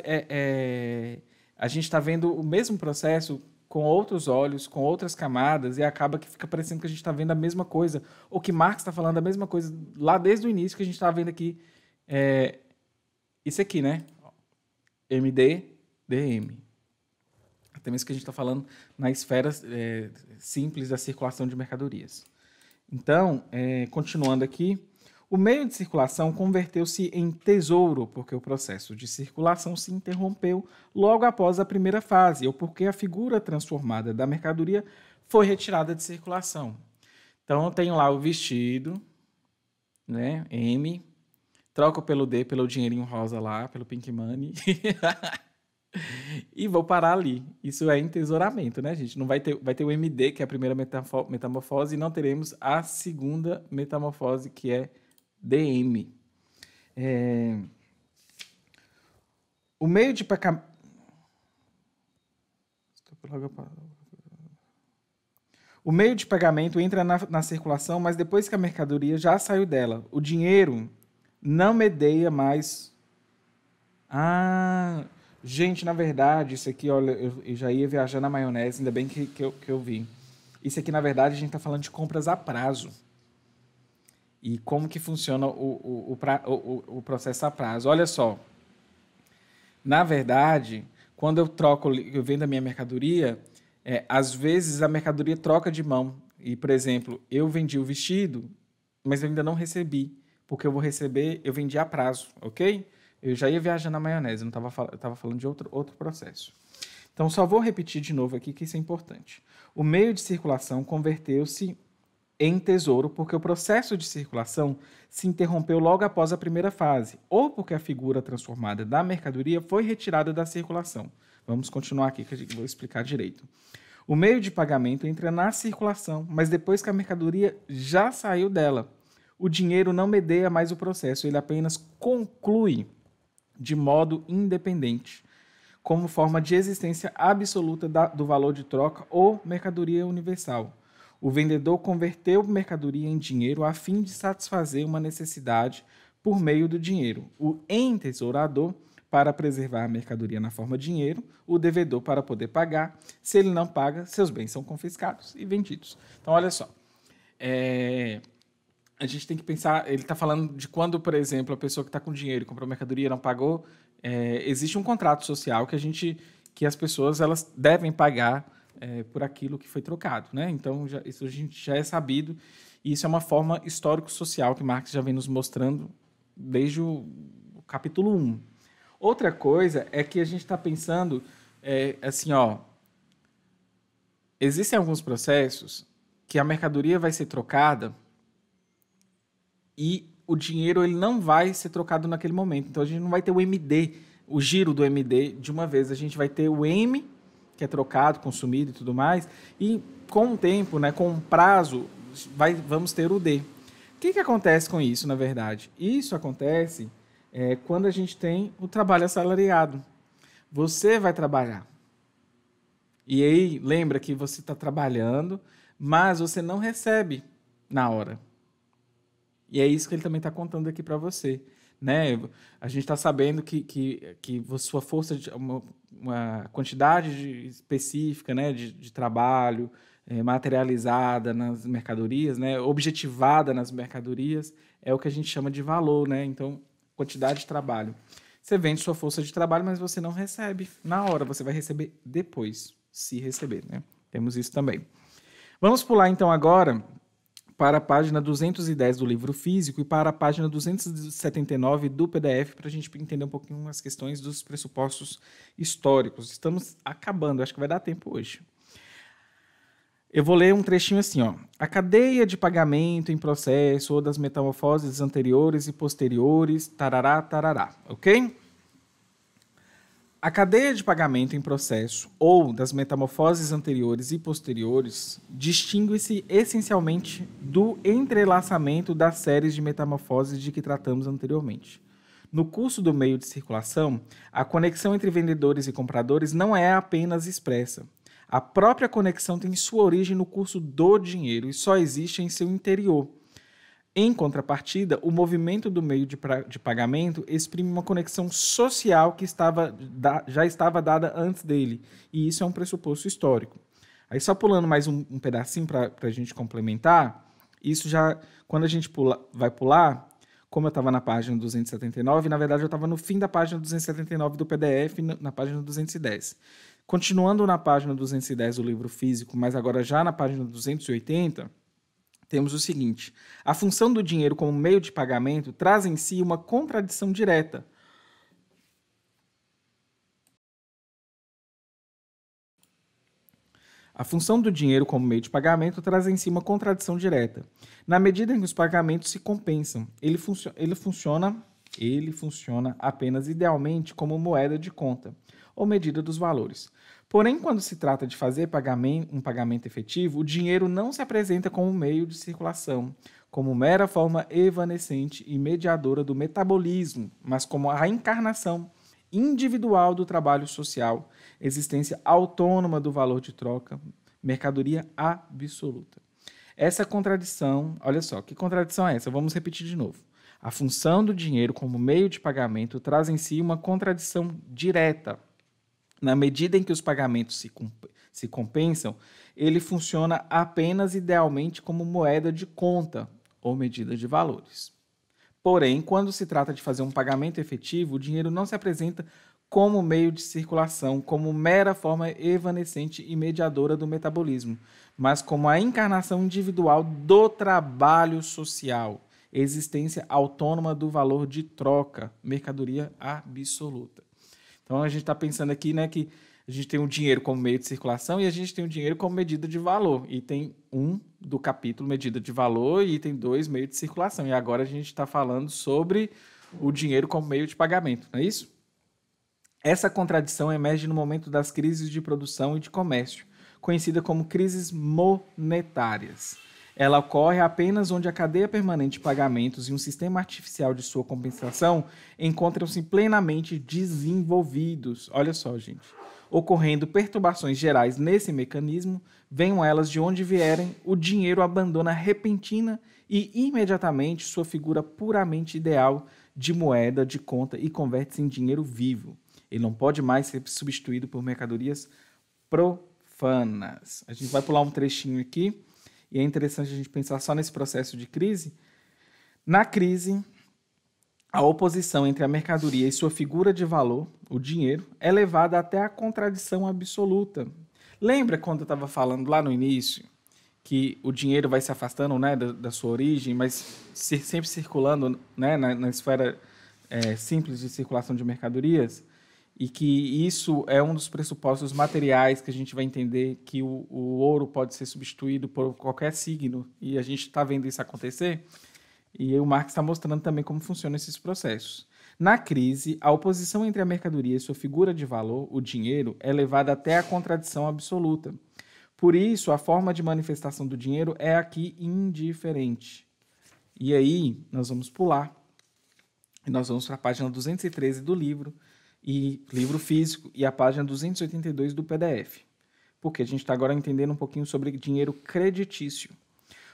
a gente está vendo o mesmo processo com outros olhos, com outras camadas, e acaba que fica parecendo que a gente está vendo a mesma coisa, ou que Marx está falando a mesma coisa lá desde o início que a gente está vendo aqui. Isso aqui, né? MD, DM. Até mesmo que a gente está falando na esfera simples da circulação de mercadorias. Então, continuando aqui, o meio de circulação converteu-se em tesouro, porque o processo de circulação se interrompeu logo após a primeira fase, ou porque a figura transformada da mercadoria foi retirada de circulação. Então, eu tenho lá o vestido, né, M, troco pelo D, pelo dinheirinho rosa lá, pelo Pink Money, E vou parar ali. Isso é entesouramento, né, gente? Não vai ter o MD, que é a primeira metamorfose, e não teremos a segunda metamorfose, que é DM. O meio de pagamento... O meio de pagamento entra na circulação, mas depois que a mercadoria já saiu dela. O dinheiro não medeia mais... Gente, na verdade, isso aqui, olha, eu já ia viajar na maionese, ainda bem que eu vi. Isso aqui, na verdade, a gente está falando de compras a prazo. E como que funciona o processo a prazo. Olha só. Na verdade, quando eu vendo a minha mercadoria, às vezes a mercadoria troca de mão. E, por exemplo, eu vendi o vestido, mas eu ainda não recebi. Porque eu vou receber, eu vendi a prazo, ok? Eu já ia viajar na maionese, eu estava falando de outro processo. Então, só vou repetir de novo aqui que isso é importante. O meio de circulação converteu-se em tesouro porque o processo de circulação se interrompeu logo após a primeira fase, ou porque a figura transformada da mercadoria foi retirada da circulação. Vamos continuar aqui que eu vou explicar direito. O meio de pagamento entra na circulação, mas depois que a mercadoria já saiu dela. O dinheiro não medeia mais o processo, ele apenas conclui de modo independente, como forma de existência absoluta do valor de troca ou mercadoria universal. O vendedor converteu mercadoria em dinheiro a fim de satisfazer uma necessidade por meio do dinheiro. O entesourador para preservar a mercadoria na forma de dinheiro, o devedor para poder pagar. Se ele não paga, seus bens são confiscados e vendidos. Então, olha só. A gente tem que pensar, ele está falando de quando, por exemplo, a pessoa que está com dinheiro e comprou mercadoria e não pagou, existe um contrato social que as pessoas elas devem pagar por aquilo que foi trocado, né? Então, isso a gente já é sabido, e isso é uma forma histórico-social que Marx já vem nos mostrando desde o capítulo 1. Outra coisa é que a gente está pensando, assim, existem alguns processos que a mercadoria vai ser trocada e o dinheiro ele não vai ser trocado naquele momento. Então, a gente não vai ter o MD, o giro do MD de uma vez. A gente vai ter o M, que é trocado, consumido e tudo mais, e com o tempo, né, com um prazo, vamos ter o D. O que acontece com isso, na verdade? Isso acontece quando a gente tem o trabalho assalariado. Você vai trabalhar. E aí, lembra que você está trabalhando, mas você não recebe na hora. E é isso que ele também está contando aqui para você, né? A gente está sabendo que sua força, uma quantidade específica, né, de trabalho materializada nas mercadorias, né, objetivada nas mercadorias, é o que a gente chama de valor, né? Então, quantidade de trabalho. Você vende sua força de trabalho, mas você não recebe na hora, você vai receber depois, se receber, né? Temos isso também. Vamos pular então agora para a página 210 do livro físico e para a página 279 do PDF, para a gente entender um pouquinho as questões dos pressupostos históricos. Estamos acabando, acho que vai dar tempo hoje. Eu vou ler um trechinho assim, ó. A cadeia de pagamento em processo ou das metamorfoses anteriores e posteriores, tarará, tarará, ok? A cadeia de pagamento em processo ou das metamorfoses anteriores e posteriores distingue-se essencialmente do entrelaçamento das séries de metamorfoses de que tratamos anteriormente. No curso do meio de circulação, a conexão entre vendedores e compradores não é apenas expressa. A própria conexão tem sua origem no curso do dinheiro e só existe em seu interior. Em contrapartida, o movimento do meio de pagamento exprime uma conexão social que já estava dada antes dele, e isso é um pressuposto histórico. Aí, só pulando mais um pedacinho para a gente complementar, isso já, quando a gente vai pular, como eu estava na página 279, na verdade eu estava no fim da página 279 do PDF, na página 210. Continuando na página 210 do livro físico, mas agora já na página 280, temos o seguinte: a função do dinheiro como meio de pagamento traz em si uma contradição direta. A função do dinheiro como meio de pagamento traz em si uma contradição direta. Na medida em que os pagamentos se compensam, ele funciona apenas idealmente como moeda de conta. ou medida dos valores. Porém, quando se trata de fazer um pagamento efetivo, o dinheiro não se apresenta como meio de circulação, como mera forma evanescente e mediadora do metabolismo, mas como a encarnação individual do trabalho social, existência autônoma do valor de troca, mercadoria absoluta. Essa contradição, olha só, que contradição é essa? Vamos repetir de novo. A função do dinheiro como meio de pagamento traz em si uma contradição direta. Na medida em que os pagamentos se compensam, ele funciona apenas idealmente como moeda de conta ou medida de valores. Porém, quando se trata de fazer um pagamento efetivo, o dinheiro não se apresenta como meio de circulação, como mera forma evanescente e mediadora do metabolismo, mas como a encarnação individual do trabalho social, existência autônoma do valor de troca, mercadoria absoluta. Então, a gente está pensando aqui, né, que a gente tem o dinheiro como meio de circulação e a gente tem o dinheiro como medida de valor. Item 1 do capítulo, medida de valor, e item 2, meio de circulação. E agora a gente está falando sobre o dinheiro como meio de pagamento, não é isso? Essa contradição emerge no momento das crises de produção e de comércio, conhecida como crises monetárias. Ela ocorre apenas onde a cadeia permanente de pagamentos e um sistema artificial de sua compensação encontram-se plenamente desenvolvidos. Olha só, gente. Ocorrendo perturbações gerais nesse mecanismo, venham elas de onde vierem, o dinheiro abandona repentina e imediatamente sua figura puramente ideal de moeda de conta e converte-se em dinheiro vivo. Ele não pode mais ser substituído por mercadorias profanas. A gente vai pular um trechinho aqui. E é interessante a gente pensar só nesse processo de crise. Na crise, a oposição entre a mercadoria e sua figura de valor, o dinheiro, é levada até a contradição absoluta. Lembra quando eu estava falando lá no início que o dinheiro vai se afastando, né, da sua origem, mas sempre circulando, né, na esfera simples de circulação de mercadorias? E que isso é um dos pressupostos materiais que a gente vai entender que o ouro pode ser substituído por qualquer signo, e a gente está vendo isso acontecer, e o Marx está mostrando também como funcionam esses processos. Na crise, a oposição entre a mercadoria e sua figura de valor, o dinheiro, é levada até a contradição absoluta. Por isso, a forma de manifestação do dinheiro é aqui indiferente. E aí, nós vamos pular, e nós vamos para a página 213 do livro físico, e a página 282 do PDF. Porque a gente está agora entendendo um pouquinho sobre dinheiro creditício.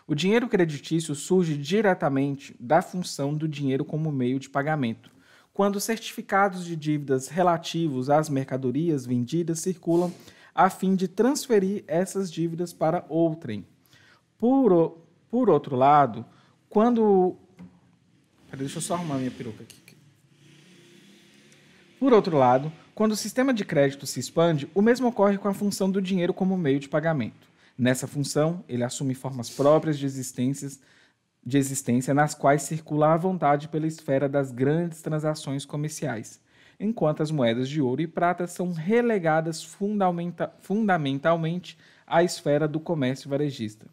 O dinheiro creditício surge diretamente da função do dinheiro como meio de pagamento, quando certificados de dívidas relativos às mercadorias vendidas circulam a fim de transferir essas dívidas para outrem. Por outro lado, quando... Deixa eu só arrumar minha peruca aqui. Por outro lado, quando o sistema de crédito se expande, o mesmo ocorre com a função do dinheiro como meio de pagamento. Nessa função, ele assume formas próprias de existência nas quais circula à vontade pela esfera das grandes transações comerciais, enquanto as moedas de ouro e prata são relegadas fundamentalmente à esfera do comércio varejista.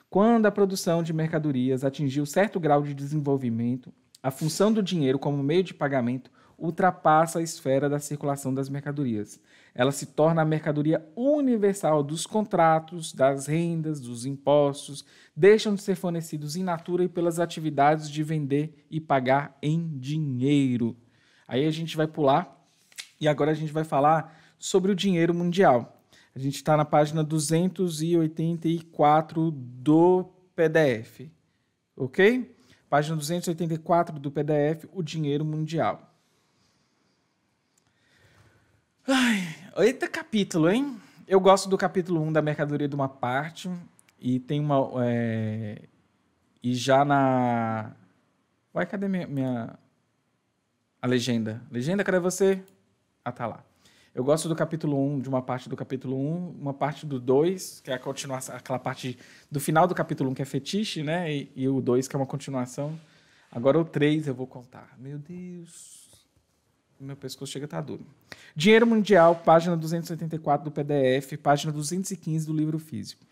Quando a produção de mercadorias atingiu certo grau de desenvolvimento, a função do dinheiro como meio de pagamento ultrapassa a esfera da circulação das mercadorias. Ela se torna a mercadoria universal dos contratos, das rendas, dos impostos, deixam de ser fornecidos in natura e pelas atividades de vender e pagar em dinheiro. Aí a gente vai pular e agora a gente vai falar sobre o dinheiro mundial. A gente está na página 284 do PDF, ok? Página 284 do PDF, o dinheiro mundial. Ai, eita capítulo, hein? Eu gosto do capítulo 1 da mercadoria de uma parte e tem uma... e já na... Vai, cadê a legenda? Legenda, cadê você? Ah, tá lá. Eu gosto do capítulo 1, de uma parte do capítulo 1, uma parte do 2, que é a continuação, aquela parte do final do capítulo 1, que é fetiche, né? E o 2, que é uma continuação. Agora o 3 eu vou contar. Meu Deus... Meu pescoço chega a estar duro. Dinheiro mundial, página 284 do PDF, página 215 do livro físico.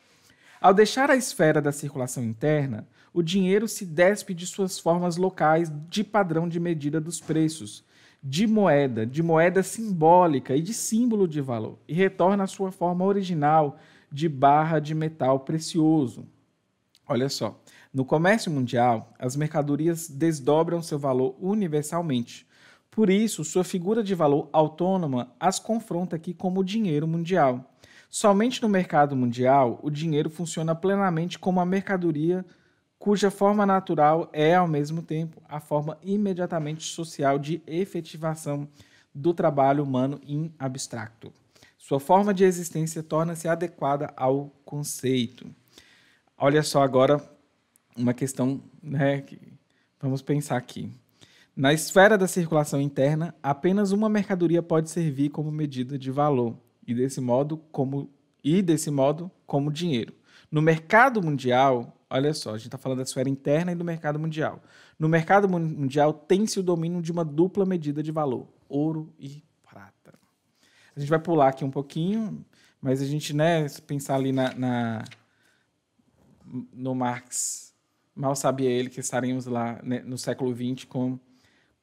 Ao deixar a esfera da circulação interna, o dinheiro se despe de suas formas locais de padrão de medida dos preços, de moeda simbólica e de símbolo de valor, e retorna à sua forma original de barra de metal precioso. Olha só, no comércio mundial, as mercadorias desdobram seu valor universalmente. Por isso, sua figura de valor autônoma as confronta aqui como o dinheiro mundial. Somente no mercado mundial, o dinheiro funciona plenamente como a mercadoria cuja forma natural é, ao mesmo tempo, a forma imediatamente social de efetivação do trabalho humano em abstracto. Sua forma de existência torna-se adequada ao conceito. Olha só agora uma questão, né, que vamos pensar aqui. Na esfera da circulação interna, apenas uma mercadoria pode servir como medida de valor, e desse modo como dinheiro. No mercado mundial, olha só, a gente está falando da esfera interna e do mercado mundial. No mercado mundial tem-se o domínio de uma dupla medida de valor, ouro e prata. A gente vai pular aqui um pouquinho, mas a gente, né, se pensar ali no Marx, mal sabia ele que estaremos lá, né, no século XX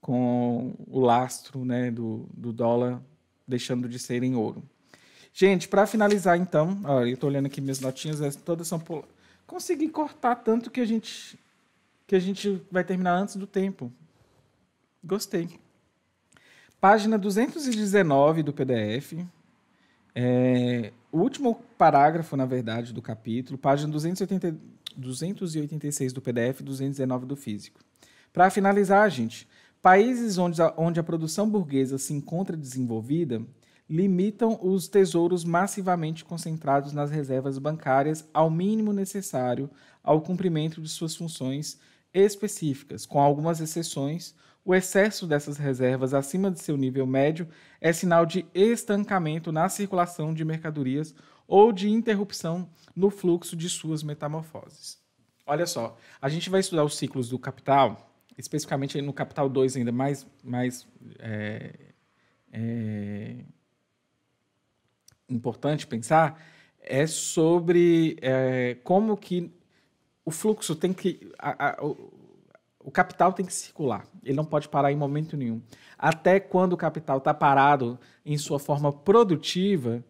com o lastro, né, do dólar deixando de ser em ouro. Gente, para finalizar então, eu estou olhando aqui minhas notinhas, todas são... Consegui cortar tanto que a gente vai terminar antes do tempo. Gostei. Página 219 do PDF. O último parágrafo, na verdade, do capítulo. Página 286 do PDF, 219 do físico. Para finalizar, gente, países onde a produção burguesa se encontra desenvolvida limitam os tesouros massivamente concentrados nas reservas bancárias ao mínimo necessário ao cumprimento de suas funções específicas. Com algumas exceções, o excesso dessas reservas acima de seu nível médio é sinal de estancamento na circulação de mercadorias ou de interrupção no fluxo de suas metamorfoses. Olha só, a gente vai estudar os ciclos do capital, especificamente no Capital 2 ainda mais importante pensar, é sobre como que o fluxo tem que... o capital tem que circular. Ele não pode parar em momento nenhum. Até quando o capital está parado em sua forma produtiva,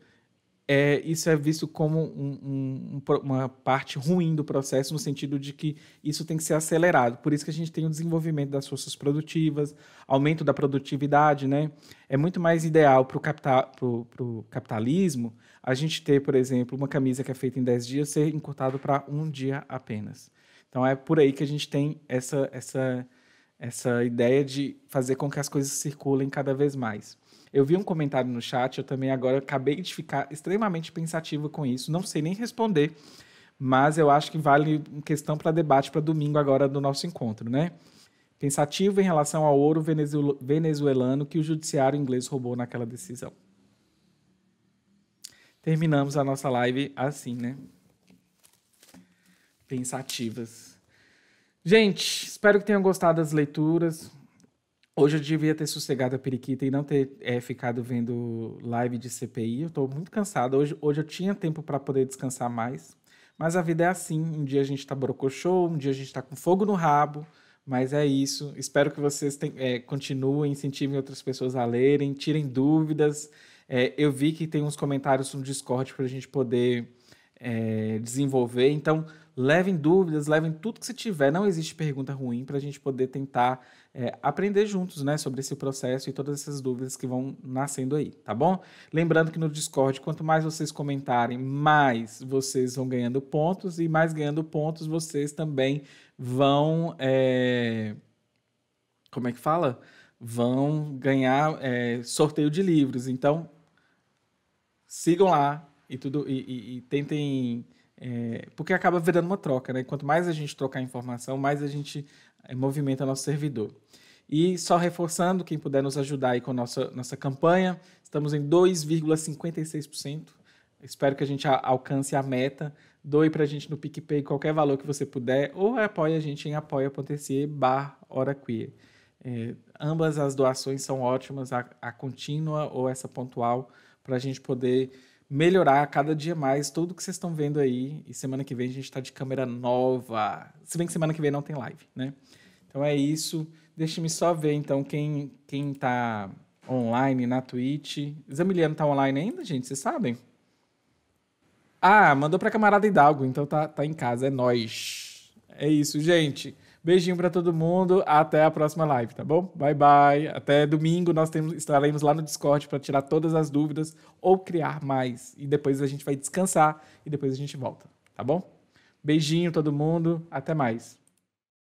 isso é visto como uma parte ruim do processo, no sentido de que isso tem que ser acelerado. Por isso que a gente tem o desenvolvimento das forças produtivas, aumento da produtividade, né? É muito mais ideal para o capitalismo a gente ter, por exemplo, uma camisa que é feita em 10 dias ser encurtado para 1 dia apenas. Então é por aí que a gente tem essa ideia de fazer com que as coisas circulem cada vez mais. Eu vi um comentário no chat, eu também agora acabei de ficar extremamente pensativo com isso. Não sei nem responder, mas eu acho que vale questão para debate para domingo agora do nosso encontro, né? Pensativo em relação ao ouro venezuelano que o judiciário inglês roubou naquela decisão. Terminamos a nossa live assim, né? Pensativas. Gente, espero que tenham gostado das leituras. Hoje eu devia ter sossegado a periquita e não ter ficado vendo live de CPI. Eu estou muito cansado. Hoje eu tinha tempo para poder descansar mais. Mas a vida é assim. Um dia a gente está borocochô, um dia a gente está com fogo no rabo. Mas é isso. Espero que vocês continuem, incentivem outras pessoas a lerem, tirem dúvidas. Eu vi que tem uns comentários no Discord para a gente poder desenvolver. Então, levem dúvidas, levem tudo que você tiver. Não existe pergunta ruim para a gente poder tentar aprender juntos, né, sobre esse processo e todas essas dúvidas que vão nascendo aí, tá bom? Lembrando que no Discord, quanto mais vocês comentarem, mais vocês vão ganhando pontos e mais ganhando pontos, vocês também vão... como é que fala? Vão ganhar sorteio de livros. Então, sigam lá e tentem... porque acaba virando uma troca, né? Quanto mais a gente trocar informação, mais a gente movimenta nosso servidor. E só reforçando, quem puder nos ajudar aí com a nossa campanha, estamos em 2,56%. Espero que a gente alcance a meta. Doe para a gente no PicPay qualquer valor que você puder, ou apoie a gente em apoia.se/horaqueer. Ambas as doações são ótimas, a contínua ou essa pontual, para a gente poder melhorar cada dia mais tudo que vocês estão vendo aí. E semana que vem a gente está de câmera nova. Se bem que semana que vem não tem live, né? Então Então é isso. Deixe-me só ver, então, quem tá online na Twitch. Zamiliano tá online ainda, gente? Vocês sabem? Ah, mandou pra camarada Hidalgo, então tá em casa. É nóis. É isso, gente. Beijinho pra todo mundo. Até a próxima live, tá bom? Bye, bye. Até domingo nós estaremos lá no Discord pra tirar todas as dúvidas ou criar mais. E depois a gente vai descansar e depois a gente volta, tá bom? Beijinho todo mundo. Até mais.